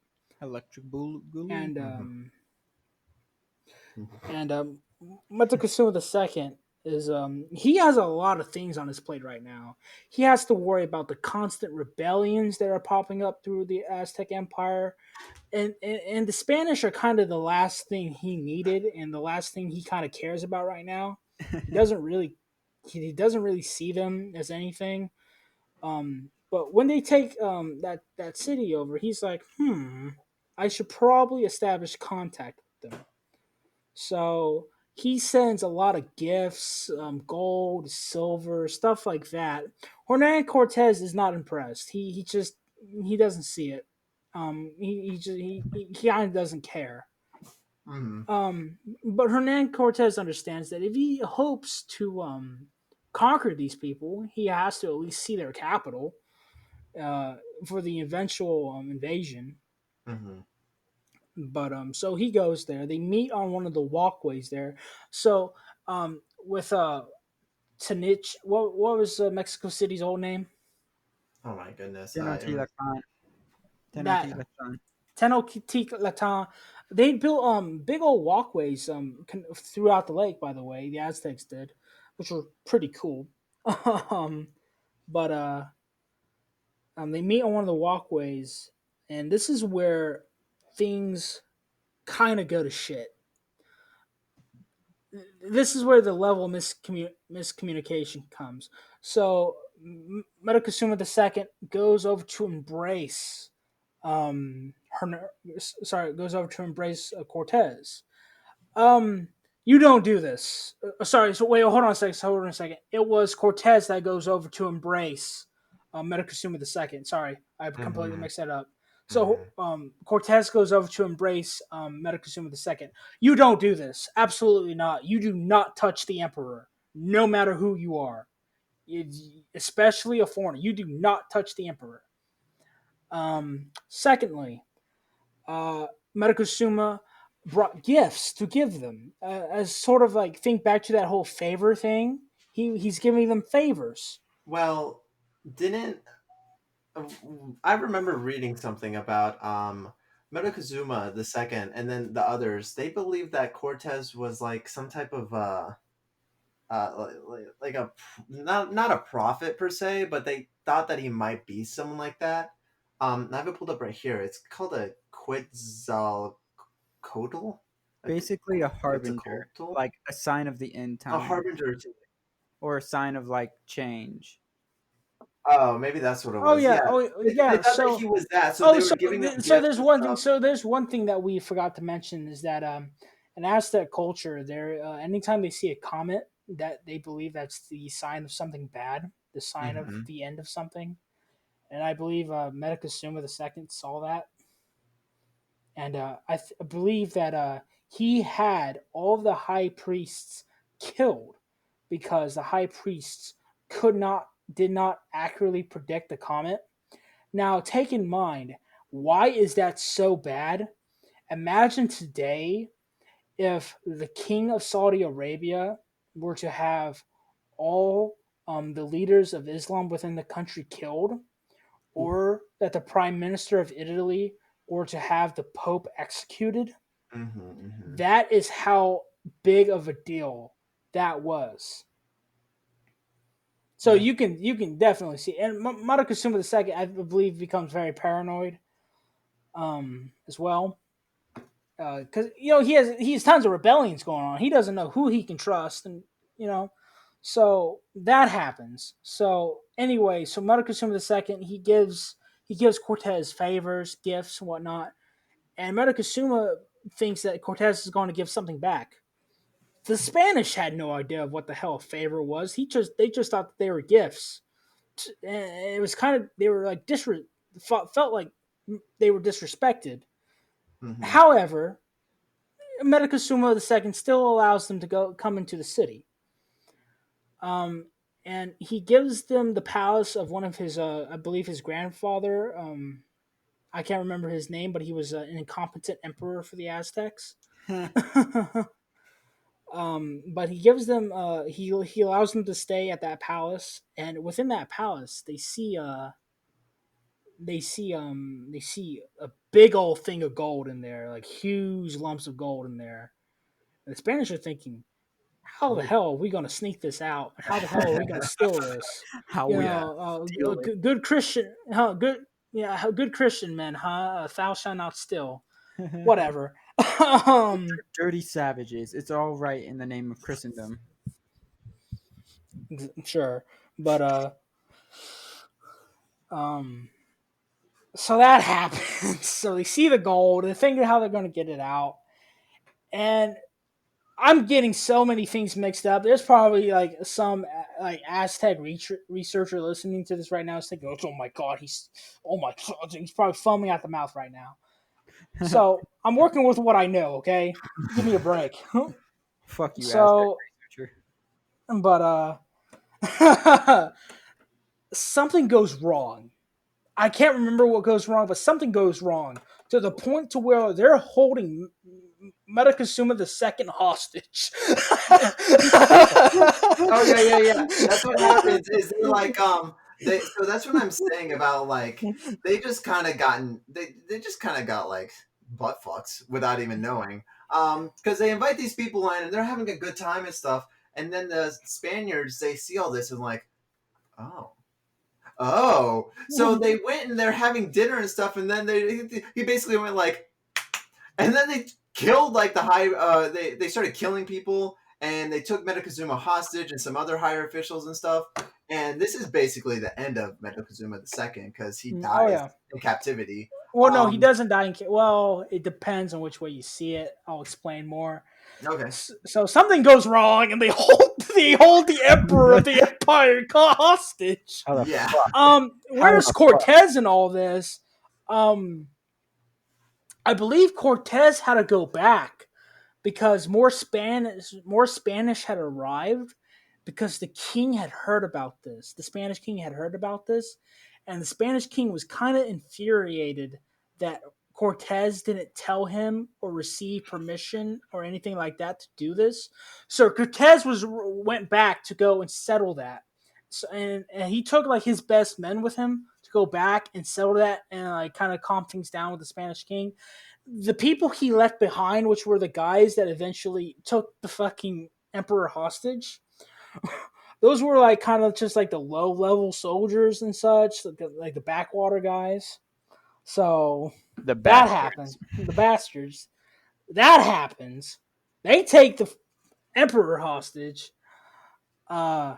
Electric Boogaloo. and Mhm. um, Mhm. and Moctezuma the second is he has a lot of things on his plate right now. He has to worry about the constant rebellions that are popping up through the Aztec Empire, and the Spanish are kind of the last thing he needed and the last thing he kind of cares about right now. He doesn't really he doesn't really see them as anything. But when they take that city over, he's like, I should probably establish contact with them. So he sends a lot of gifts, gold, silver, stuff like that. Hernan Cortez is not impressed. He doesn't see it. He kind of doesn't care. Mhm. But Hernan Cortez understands that if he hopes to conquer these people, he has to at least see their capital uh, for the eventual invasion. Mhm. But so he goes there. They meet on one of the walkways there. So with Tanich. What was Mexico City's old name? Oh my goodness. It was, Tenochtitlan. That Tenochtitlan. Tenochtitlan. They built big old walkways throughout the lake. By the way, the Aztecs did, which were pretty cool. um, but they meet on one of the walkways, and this is where things kind of go to shit. This is where the level of miscommunication comes. So Metacosuma II goes over to embrace goes over to embrace Cortez. You don't do this. Sorry, so wait, hold on a second. It was Cortez that goes over to embrace Metacosuma II. Sorry, I completely mm-hmm, mixed that up. So mm-hmm. Cortez goes over to embrace Metacosuma II. You don't do this. Absolutely not. You do not touch the Emperor, no matter who you are, especially a foreigner. You do not touch the Emperor. Secondly, Metacosuma brought gifts to give them as sort of like think back to that whole favor thing. He's giving them favors. Well, didn't I remember reading something about Metacuzuma the second and then the others. They believed that Cortez was like some type of like a not a prophet per se, but they thought that he might be someone like that. I have it pulled up right here. It's called a Quetzalcoatl. A Basically, a harbinger, Quetzalcoatl, like a sign of the end a time, harbinger. or a sign of like change. Oh, maybe that's what it Oh was. yeah, Yeah, oh they yeah. thought that he was that, so Oh they so were giving them so gifts there's and one thing. stuff. So there's one thing that we forgot to mention is that in Aztec culture, there anytime they see a comet, that they believe that's the sign of something bad, the sign of Mm-hmm. the end of something. And I believe Metacosuma II saw that, and I believe that he had all of the high priests killed because the high priests did not accurately predict the comet. Now, take in mind, why is that so bad? Imagine today if the king of Saudi Arabia were to have all the leaders of Islam within the country killed, or that the prime minister of Italy were to have the Pope executed. Mm-hmm, mm-hmm. That is how big of a deal that was. So Yeah. you can definitely see, and Madara the second, I believe, becomes very paranoid, as well, because he has tons of rebellions going on. He doesn't know who he can trust, and you know, so that happens. So anyway, so Madara the second, he gives Cortez favors, gifts, and whatnot, and Madara thinks that Cortez is going to give something back. The Spanish had no idea of what the hell a favor was. They just thought that they were gifts. It was kind of, they were like felt like they were disrespected. Mm-hmm. However, Metacosuma II still allows them to come into the city. And he gives them the palace of one of his, I believe his grandfather. I can't remember his name, but he was an incompetent emperor for the Aztecs. But he gives them, he allows them to stay at that palace, and within that palace, they see a big old thing of gold in there, like huge lumps of gold in there. And the Spanish are thinking, how the Oh. hell are we going to sneak this out? How the hell are we going to steal this? How You we Yeah. know, steal it. good Christian, huh? Good, yeah, good Christian man, huh? Thou shalt not steal. Whatever. um, Dirty savages. It's all right in the name of Christendom. sure, but um, so that happens. So they see the gold and figure how they're going to get it out, and I'm getting so many things mixed up. There's probably like some like Aztec researcher listening to this right now is thinking, "Oh my god, he's probably foaming at the mouth right now." So I'm working with what I know. Okay, give me a break. Fuck you, Aztec So, researcher. but something goes wrong. I can't remember what goes wrong, but something goes wrong to the point to where they're holding Metacosuma the second hostage. Oh yeah. That's what happens. Is they're like so that's what I'm saying about like they just kind of got like butt fucks without even knowing. Because they invite these people in and they're having a good time and stuff, and then the Spaniards they see all this and like, oh, so they went and they're having dinner and stuff, and then he basically went like, and then they killed like the high. They started killing people, and they took Metacozuma hostage and some other higher officials and stuff. And this is basically the end of Metacozuma II because he dies in captivity. Well, no, he doesn't die in. Well, it depends on which way you see it. I'll explain more. Okay. So something goes wrong, and they hold the emperor of the empire hostage. Yeah. Where's Cortez in all this? I believe Cortez had to go back because more Spanish had arrived because the king had heard about this. The Spanish king had heard about this, and the Spanish king was kind of infuriated that Cortez didn't tell him or receive permission or anything like that to do this. So Cortez went back to go and settle that. So, and he took like his best men with him to go back and settle that and like kind of calm things down with the Spanish king. The people he left behind, which were the guys that eventually took the fucking emperor hostage, those were like kind of just like the low level soldiers and such, like the backwater guys. So that happens. The bastards. That happens. They take the emperor hostage, and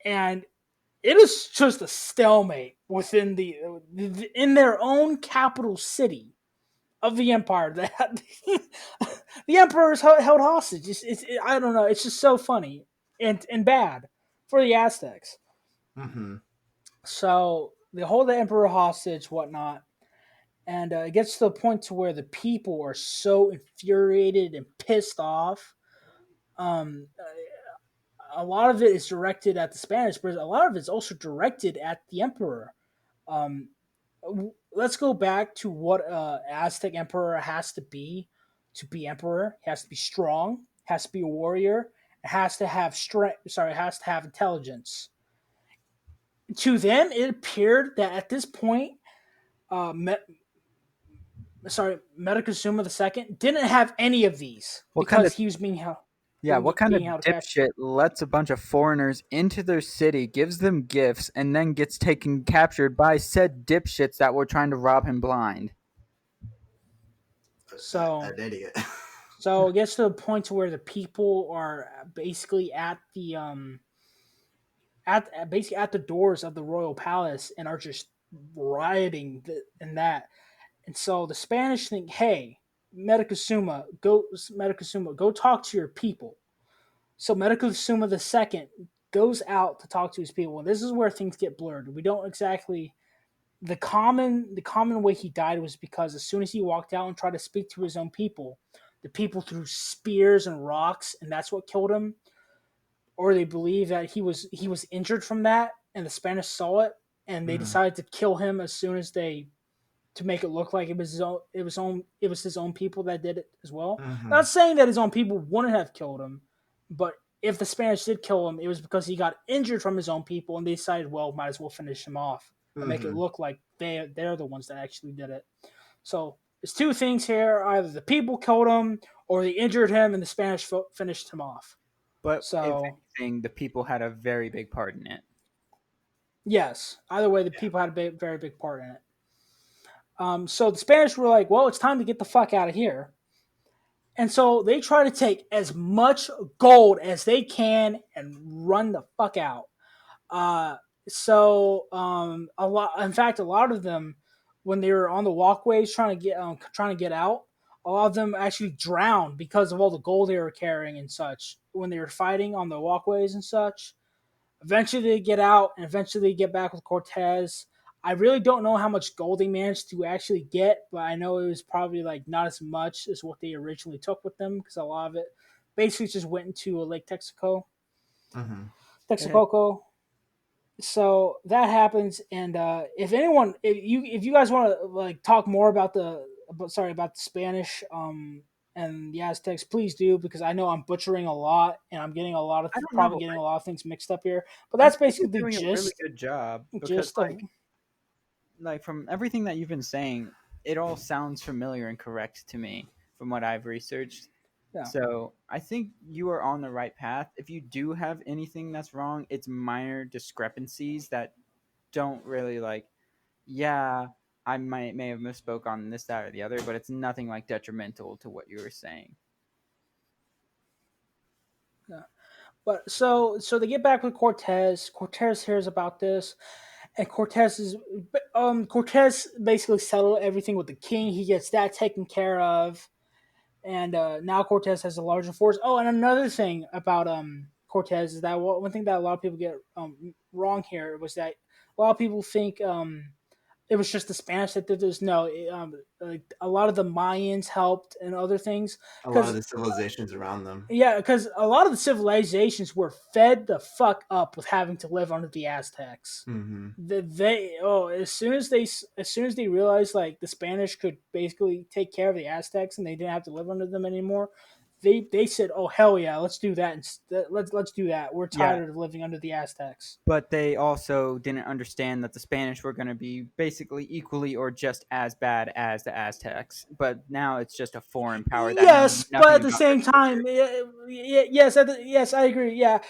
it is just a stalemate within in their own capital city of the empire. That the emperor is held hostage. I don't know. It's just so funny and bad for the Aztecs. Mm-hmm. So they hold the emperor hostage, whatnot, and it gets to the point to where the people are so infuriated and pissed off. A lot of it is directed at the Spanish, but a lot of it's also directed at the emperor. Um, let's go back to what Aztec emperor has to be emperor. He has to be strong, has to be a warrior, has to have strength. Sorry, has to have intelligence. To them, it appeared that at this point, Metacosuma II didn't have any of these because he was being held. Yeah, what kind of dipshit lets a bunch of foreigners into their city, gives them gifts, and then gets captured by said dipshits that were trying to rob him blind? So an idiot. So it gets to the point to where the people are basically at the basically at the doors of the royal palace and are just rioting in that. And so the Spanish think, "Hey, Metacosuma, go talk to your people." So Metacosuma II goes out to talk to his people, and this is where things get blurred. We don't exactly the common way he died was because as soon as he walked out and tried to speak to his own people, the people threw spears and rocks, and that's what killed him. Or they believe that he was injured from that, and the Spanish saw it, and they decided to kill him as soon as they to make it look like it was his own people that did it as well. Not saying that his own people wouldn't have killed him, but if the Spanish did kill him, it was because he got injured from his own people, and they decided, well, might as well finish him off and make it look like they're the ones that actually did it. So there's two things here: either the people killed him, or they injured him, and the Spanish finished him off. But if anything, the people had a very big part in it. Yes, either way, the people had a very big part in it. So the Spanish were like, well, it's time to get the fuck out of here. And so they try to take as much gold as they can and run the fuck out. A lot of them, when they were on the walkways trying to get out, a lot of them actually drowned because of all the gold they were carrying and such when they were fighting on the walkways and such. Eventually they get out and eventually they get back with Cortez. I really don't know how much gold they managed to actually get, but I know it was probably like not as much as what they originally took with them because a lot of it basically just went into Lake Texaco. Texaco. So that happens, and if you guys want to like talk more about the Spanish and the Aztecs, please do, because I know I'm butchering a lot and I'm getting I don't probably know. getting a lot of things mixed up here. But I that's think you're basically the doing a really good job because gist of like from everything that you've been saying, it all sounds familiar and correct to me from what I've researched. yeah. So I think you are on the right path. If you do have anything that's wrong, it's minor discrepancies that don't really like. Yeah, I may have misspoke on this, that, or the other, but it's nothing like detrimental to what you were saying. Yeah. But so they get back with Cortez. Cortez hears about this, and Cortez basically settled everything with the king. He gets that taken care of, and now Cortez has a larger force. Oh, and another thing about Cortez is that one thing that a lot of people get wrong here was that a lot of people think it was just the Spanish that did this. No, like a lot of the Mayans helped and other things A lot of because the civilizations around them. yeah, because a lot of the civilizations were fed the fuck up with having to live under the Aztecs. Mm-hmm. As soon as they realized like the Spanish could basically take care of the Aztecs and they didn't have to live under them anymore, they said, "Oh hell yeah, let's do that. Let's do that. We're Yeah. tired of living under the Aztecs." But they also didn't understand that the Spanish were going to be basically equally or just as bad as the Aztecs. But now it's just a foreign power that knows Yes, but nothing at the about their same culture. time, yes, yes, I agree. Yeah,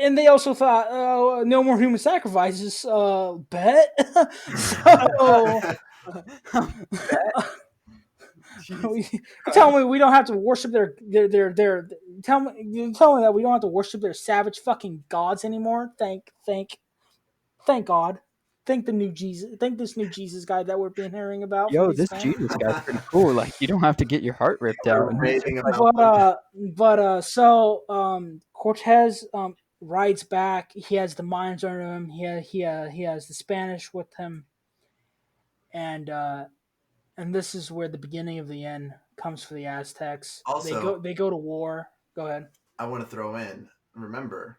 and they also thought, no more human sacrifices. Bet. So Jeez. you tell me we don't have to worship their you tell me that we don't have to worship their savage fucking gods anymore. Thank God. Thank the new Jesus. Thank this new Jesus guy that we're being hearing about from Yo, these this fans. Jesus guy's pretty cool. Like, you don't have to get your heart ripped out. We're And he's raving just like, about But them. so Cortez rides back. He has the mines under him. He has the Spanish with him, and this is where the beginning of the end comes for the Aztecs. Also, They go to war. Go ahead. I want to throw in, remember,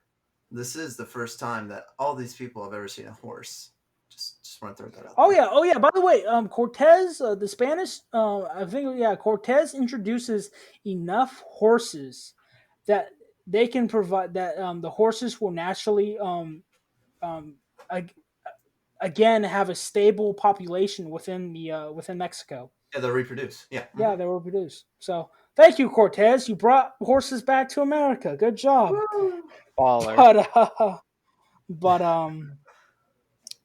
this is the first time that all these people have ever seen a horse. Just want to throw that out there. Oh yeah. By the way, Cortez, the Spanish, I think yeah, Cortez introduces enough horses that they can provide that the horses will naturally um, ag- again have a stable population within Mexico. Yeah, they'll reproduce. Yeah. Yeah, they will reproduce. So thank you, Cortez. You brought horses back to America. Good job. Woo! baller. But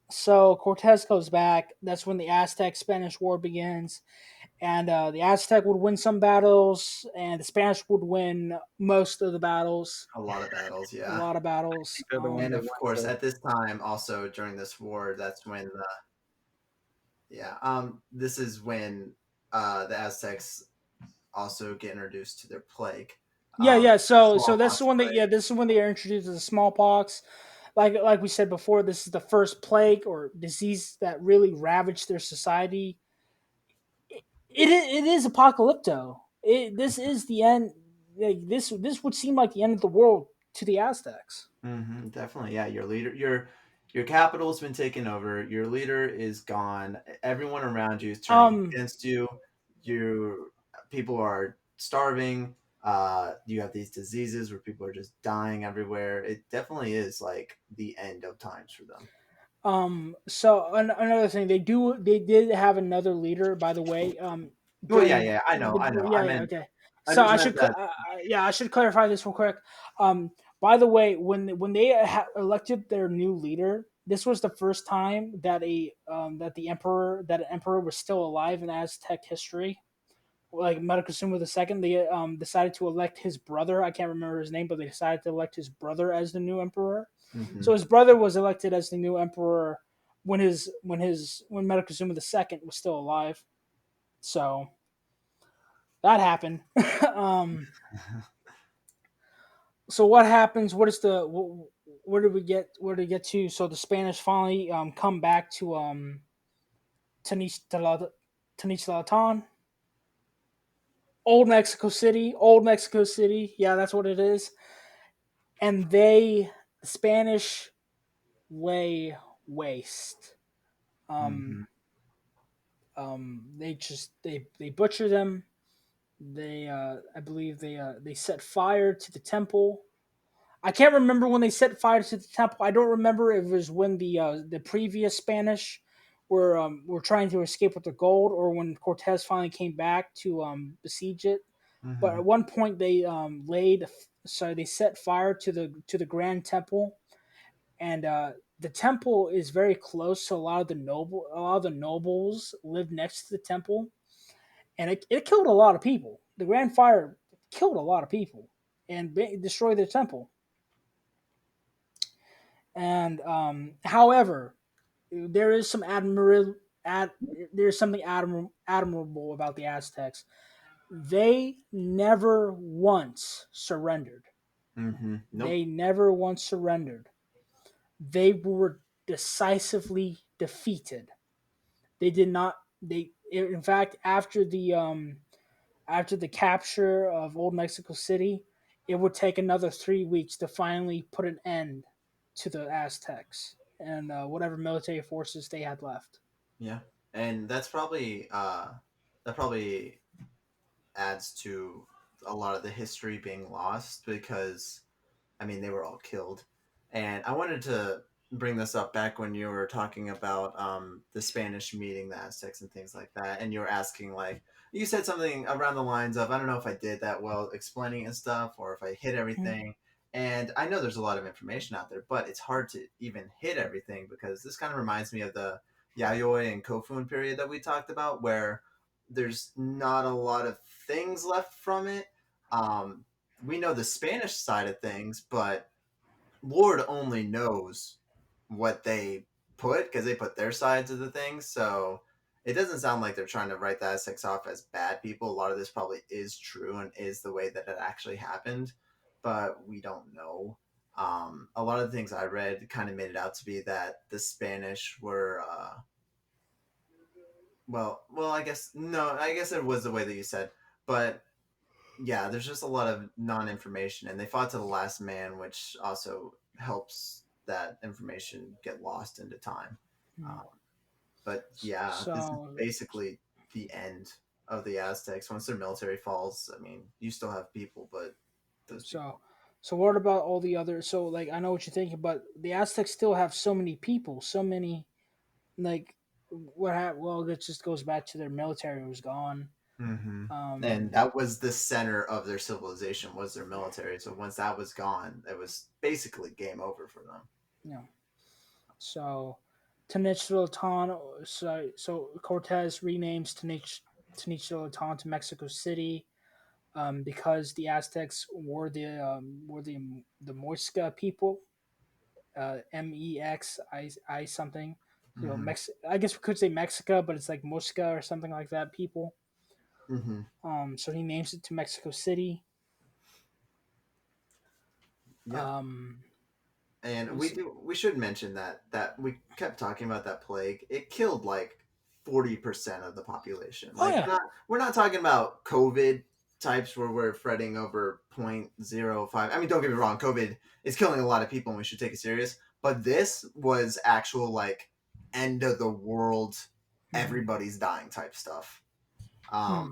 so Cortez goes back. That's when the Aztec Spanish War begins, and the Aztec would win some battles, and the Spanish would win most of the battles. A lot of battles, A yeah. lot of battles. They're the And that of went course, to- at this time, also during this war, that's when this is when the Aztecs also get introduced to their plague. Yeah. So this is Smallpox when plague. this is when they are introduced to the smallpox. Like we said before, this is the first plague or disease that really ravaged their society. It is apocalypto. This is the end. Like, this would seem like the end of the world to the Aztecs. Mm-hmm, definitely, yeah. Your capital's been taken over. Your leader is gone. Everyone around you is turning Um, against you. You people are starving. You have these diseases where people are just dying everywhere. It definitely is like the end of times for them. So another thing, they did have another leader, by the way. Well, yeah, During yeah. I know, the I know. yeah okay. I So just meant that. I should clarify this real quick. By the way, when they elected their new leader, this was the first time that an emperor was still alive in Aztec history. Like Moctezuma II, they decided to elect his brother. I can't remember his name, but they decided to elect his brother as the new emperor. Mhm. So his brother was elected as the new emperor when Moctezuma II was still alive. So that happened. um, so what happens? What is the where did we get? Where did we get to? So the Spanish finally come back to Tenochtitlan, Old Mexico City. Yeah, that's what it is. And the Spanish lay waste. Mhm. They butcher them. I believe they set fire to the temple. I can't remember when they set fire to the temple. I don't remember if it was when the previous Spanish were trying to escape with the gold, or when Cortez finally came back to besiege it. But Mm-hmm. at one point they they set fire to the Grand Temple, and the temple is very close to a lot of the nobles live next to the temple, and it killed a lot of people. The Grand Fire killed a lot of people and destroyed the temple. And however, there is some ad, there's something admirable about the Aztecs. They never once surrendered. Mm-hmm. Nope. They never once surrendered. They were decisively defeated. They did not. They in fact after the capture of Old Mexico City, it would take another 3 weeks to finally put an end to the Aztecs and whatever military forces they had left. Yeah, and that probably adds to a lot of the history being lost because I mean, they were all killed. And I wanted to bring this up back when you were talking about the Spanish meeting the Aztecs and things like that. And you were asking, like, you said something around the lines of, I don't know if I did that well explaining it and stuff or if I hit Mhm. everything. And I know there's a lot of information out there, but it's hard to even hit everything because this kind of reminds me of the Yayoi and Kofun period that we talked about, where there's not a lot of things left from it. Um, we know the Spanish side of things, but Lord only knows what they put because they put their sides of the things. So it doesn't sound like they're trying to write the Aztecs off as bad people. A lot of this probably is true and is the way that it actually happened, but we don't know. A lot of the things I read kind of made it out to be that the Spanish were, well, I guess no, I guess it was the way that you said, but yeah, there's just a lot of non-information, and they fought to the last man, which also helps that information get lost into time. Mm. Um, but yeah, this is So basically the end of the Aztecs. Once their military falls, I mean, you still have people, but those so people. so what about all the other? So like I know what you're thinking, but the Aztecs still have so many people, so many like well, that just goes back to their military was gone. Mm-hmm. And Um, that was the center of their civilization was their military. So once that was gone, it was basically game over for them. you know, so Tenochtitlan. So Cortez renames Tenochtitlan to Mexico City, because the Aztecs were the Muisca people, Mexi something. So Mm-hmm. I guess we could say Mexica, but it's like Muisca or something like that. People. Mm-hmm. So he names it to Mexico City. Yep. Um, And was we should mention that we kept talking about that plague. It killed like 40% of the population. oh Like yeah, we're not talking about COVID types where we're fretting over 0.05. I mean, don't get me wrong, COVID is killing a lot of people and we should take it serious. But this was actual like end of the world, mm-hmm. everybody's dying type stuff. Hmm.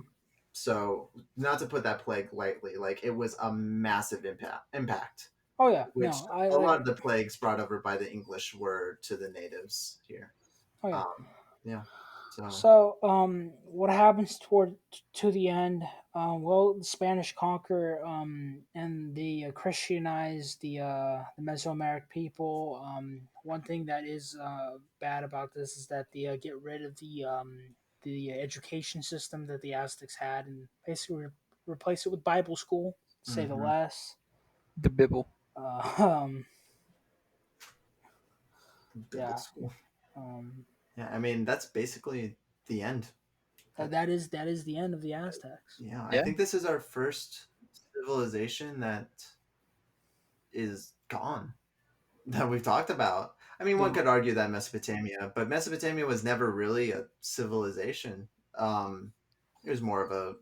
So not to put that plague lightly, like it was a massive impact, Oh yeah, which no, I a lot like. of the plagues brought over by the English were to the natives here. Oh yeah. Yeah. So. So, what happens to the end? Well, the Spanish conquer and they Christianize the Mesoameric people. One thing that is bad about this is that they get rid of the education system that the Aztecs had and basically replace it with Bible school, to say the Mm-hmm. less. The Bibble. Uh, Biblical yeah. school. Um, Yeah, I mean that's basically the end. That, that is the end of the Aztecs. yeah, I Yeah. think this is our first civilization that is gone that we've talked about. I mean, one Yeah. could argue that Mesopotamia, but Mesopotamia was never really a civilization. It was more of a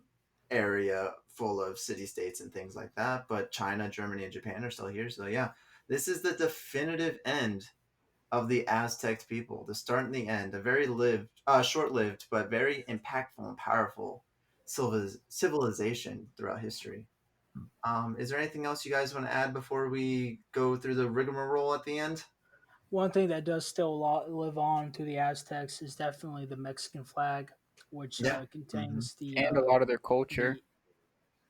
area full of city states and things like that. But China, Germany, and Japan are still here. So yeah, this is the definitive end of the Aztec people, the start and the end, a very short-lived, but very impactful and powerful civilization throughout history. Is there anything else you guys want to add before we go through the rigmarole at the end? One thing that does still live on to the Aztecs is definitely the Mexican flag, which Yeah. Mm-hmm. contains And a lot of their culture.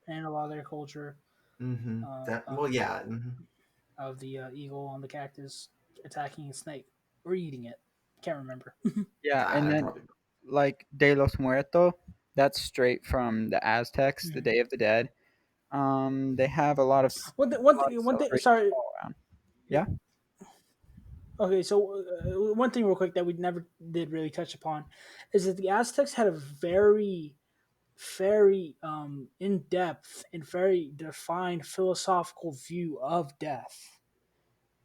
the and a lot of their culture Mm-hmm. of Yeah. Mm-hmm. the eagle on the cactus attacking a snake or eating it. Can't remember. Yeah, and I then probably. like De los Muertos, that's straight from the Aztecs, the Mhm. Day of the Dead. They have a lot of One thing. celebrations Sorry. all around. Yeah. Yeah. Okay, so one thing real quick that we never did really touch upon is that the Aztecs had a very in depth and very defined philosophical view of death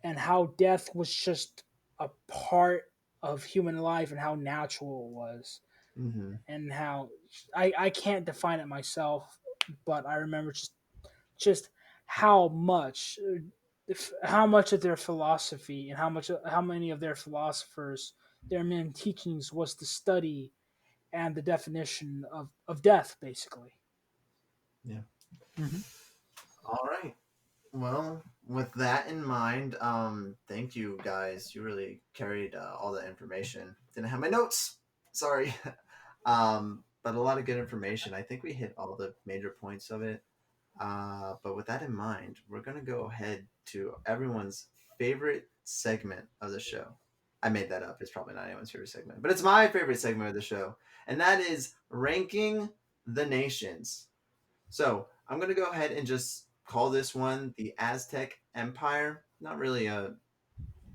and how death was just a part of human life and how natural it was Mm-hmm. and how I can't define it myself, but I remember just how much how much of their philosophy and how many of their philosophers their main teachings was the study and the definition of death basically. Yeah. Hmm. All right. Well, with that in mind, thank you guys. You really carried all the information. Didn't have my notes. Sorry. But a lot of good information. I think we hit all the major points of it. But with that in mind, we're gonna go ahead to everyone's favorite segment of the show. I made that up. It's probably not anyone's favorite segment, but it's my favorite segment of the show, and that is ranking the nations. So I'm gonna go ahead and just call this one the Aztec Empire. Not really a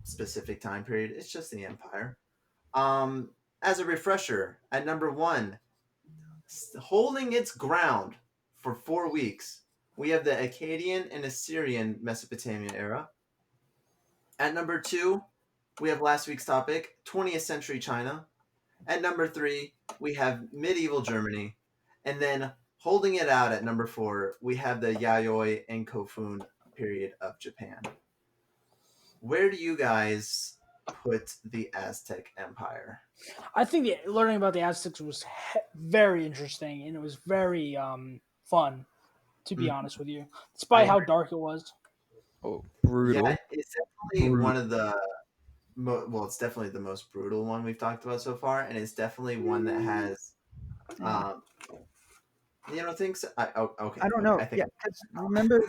specific time period. It's just the empire. Um, as a refresher, at number one, holding its ground for 4 weeks, we have the Akkadian and Assyrian Mesopotamian era. At number two, we have last week's topic, 20th century China. At number three, we have medieval Germany. And then holding it out at number four, we have the Yayoi and Kofun period of Japan. Where do you guys put the Aztec Empire? I think learning about the Aztecs was very interesting and it was very fun, to be honest with you, I despite how agree. dark it was. Oh, Yeah, brutal. it's definitely one of the well, it's definitely the most brutal one we've talked about so far, and it's definitely one that has, um, things. Okay, I don't okay. know. I think Yeah, because remember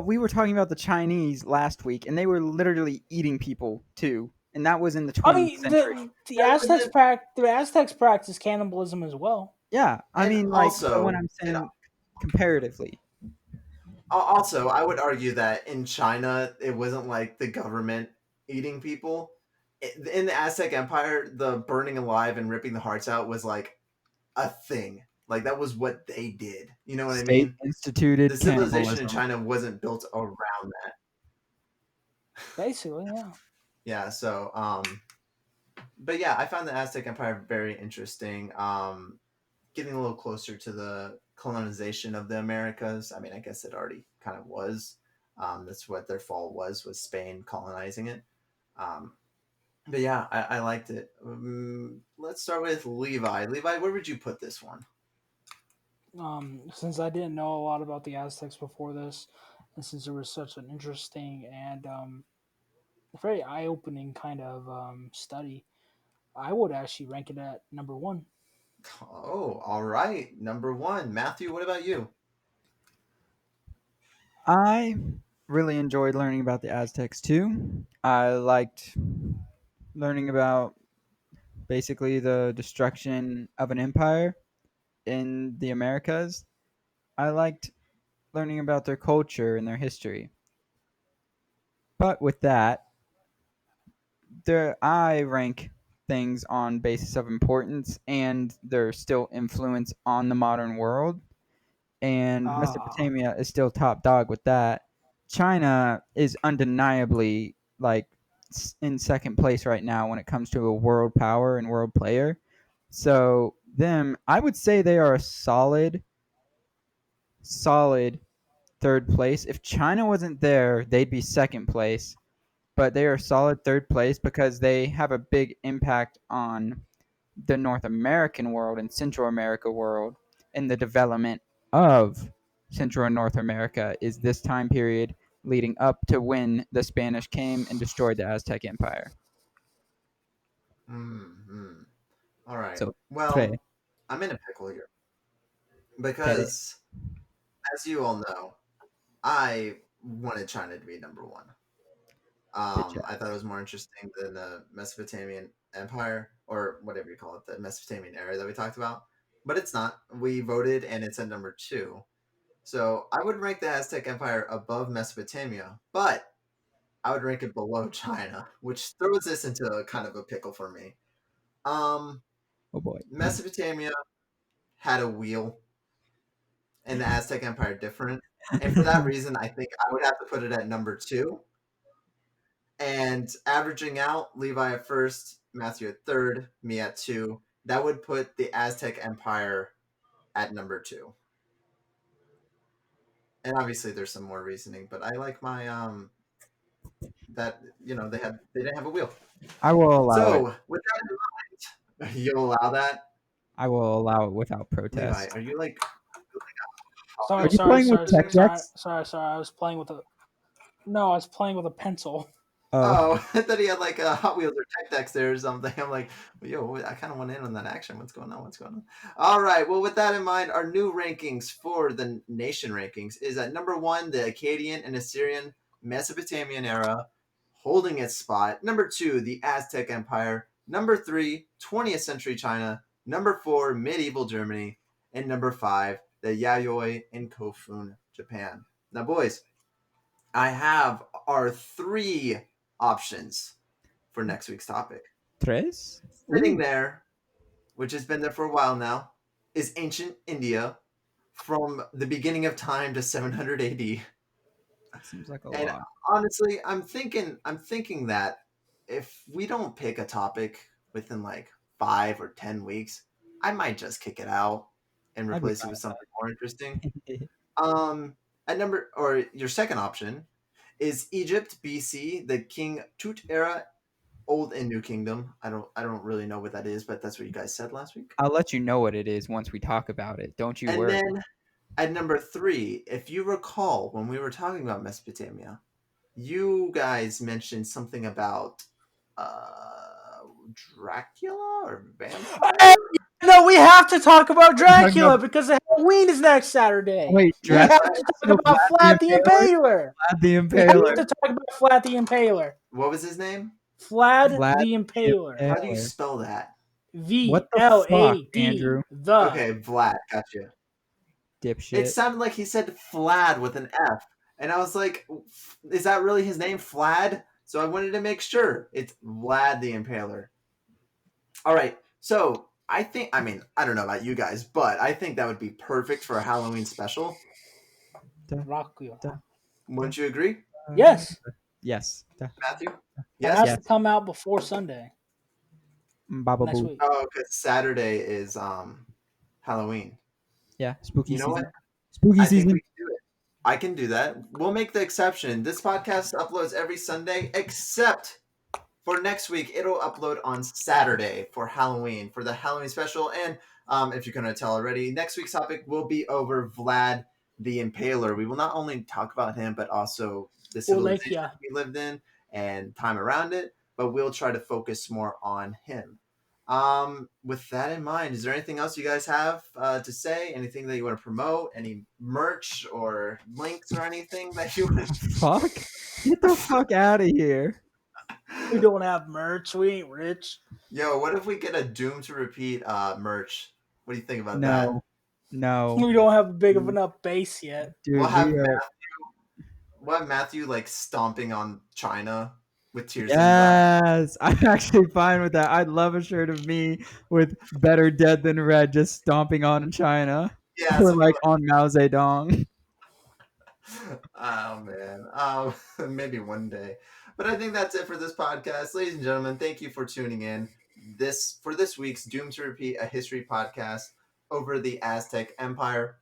we were talking about the Chinese last week, and they were literally eating people too, and that was in the I 20th mean, century. the Aztecs practice cannibalism as well. Yeah, I and mean, like, but when also, I'm saying comparatively, also, I would argue that in China, it wasn't like the government eating people. In the Aztec Empire, the burning alive and ripping the hearts out was like a thing. Like that was what they did. You know what I state mean? The instituted civilization in cannibalism. China wasn't built around that. Basically, yeah. Yeah. So, but yeah, I found the Aztec Empire very interesting. Getting a little closer to the colonization of the Americas. I mean, I guess it already kind of was. That's what their fall was Spain colonizing it. Um, but yeah, I liked it. Let's start with Levi. Levi, where would you put this one? Since I didn't know a lot about the Aztecs before this, and since it was such an interesting and very eye-opening kind of study, I would actually rank it at number one. Oh, all right. Number one. Matthew, what about you? I really enjoyed learning about the Aztecs too. I liked learning about basically the destruction of an empire in the Americas. I liked learning about their culture and their history. But with that, I rank things on basis of importance and their still influence on the modern world. And Ah, Mesopotamia is still top dog with that. China is undeniably like in second place right now when it comes to a world power and world player. So them, I would say they are a solid third place. If China wasn't there, they'd be second place, but they are solid third place because they have a big impact on the North American world and Central America world, in the development of Central and North America is this time period leading up to when the Spanish came and destroyed the Aztec Empire. Mm-hmm. All right. So, Well, tre, I'm in a pickle here tre. because, as you all know, I wanted China to be number one. Good job. I thought it was more interesting than the Mesopotamian Empire, or whatever you call it, the Mesopotamian era that we talked about. But it's not. We voted, and it's at number 2. So I would rank the Aztec Empire above Mesopotamia, but I would rank it below China, which throws this into a kind of a pickle for me. Um, Oh boy. Mesopotamia had a wheel, and the Aztec Empire different. And for that reason, I think I would have to put it at number 2. And averaging out, Levi at first, Matthew at third, me at 2. That would put the Aztec Empire at number 2. And obviously, there's some more reasoning, but I like my that they didn't have a wheel. I will allow it. So with that in mind, you'll allow that, I will allow it without protest. Levi. Are you like? Are you playing with tech decks? Sorry. I was playing with a. No, I was playing with a pencil. Oh, I thought he had like a Hot Wheels or Tech Decks there or something. I'm like, yo, I kind of want in on that action. What's going on? What's going on? All right. Well, with that in mind, our new rankings for the nation rankings is at number 1, the Akkadian and Assyrian Mesopotamian era, holding its spot. Number 2, the Aztec Empire. Number 3, 20th century China. Number 4, medieval Germany. And number 5, the Yayoi and Kofun, Japan. Now, boys, I have our 3 options for next week's topic. Tres? Sitting there, which has been there for a while now, is ancient India from the beginning of time to 700 AD. That seems like a And lot. honestly, I'm thinking that if we don't pick a topic within like 5 or 10 weeks, I might just kick it out and I'd be replace it fine with something more interesting. with Your second option is Egypt BC, the King Tut era, Old and New Kingdom. I don't really know what that is, but that's what you guys said last week. I'll let you know what it is once we talk about it. Don't you And worry. then at number 3, if you recall when we were talking about Mesopotamia, you guys mentioned something about Dracula or vampire. No, we have to talk about Dracula about- because Halloween is next Saturday. Wait, we have Dracula? to talk about Vlad the Impaler. Vlad the We have Impaler. to talk about Vlad the Impaler. What was his name? Vlad Vlad the Impaler. How do you spell that? What the fuck, VLAD. Andrew? The. Okay, Vlad. Gotcha. Dipshit. It sounded like he said Flad with an F. And I was like, is that really his name, Flad? So I wanted to make sure. It's Vlad the Impaler. All right. So I don't know about you guys, but I think that would be perfect for a Halloween special. Dracula. Wouldn't you agree, Yes. Yes. Matthew? It Yes? has to come out before Sunday Baba next Boo. week. Oh, because Saturday is Halloween. Yeah, spooky You know season. what? Spooky I think season. we can do it. I can do that. We'll make the exception. This podcast uploads every Sunday, except for next week. It'll upload on Saturday for Halloween, for the Halloween special. And if you're going to tell already, next week's topic will be over Vlad the Impaler. We will not only talk about him, but also the civilization he lived in and time around it. But we'll try to focus more on him. With that in mind, is there anything else you guys have to say? Anything that you want to promote? Any merch or links or anything that you want? Fuck! Get the fuck out of here! We don't have merch. We ain't rich. Yo, what if we get a Doom to Repeat merch? What do you think about No, no, We don't have a big of enough base yet. that? dude. We'll have Matthew like stomping on China with tears in his eyes. Yes, I'm actually fine with that. I'd love a shirt of me with "Better Dead Than Red" just stomping on China, Yeah, or so like on Mao Zedong. oh man, maybe one day. But I think that's it for this podcast, ladies and gentlemen. Thank you for tuning in. This week's Doom to Repeat, a history podcast over the Aztec Empire.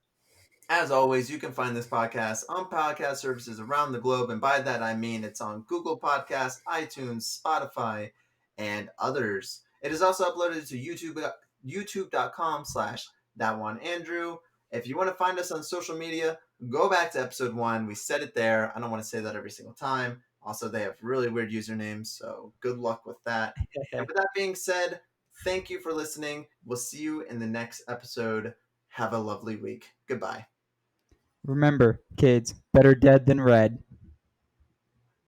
As always, you can find this podcast on podcast services around the globe, and by that I mean it's on Google Podcasts, iTunes, Spotify, and others. It is also uploaded to YouTube, youtube.com/that That One Andrew. If you want to find us on social media, go back to episode 1. We said it there. I don't want to say that every single time. Also, they have really weird usernames, so good luck with that. And with that being said, thank you for listening. We'll see you in the next episode. Have a lovely week. Goodbye. Remember, kids, better dead than red.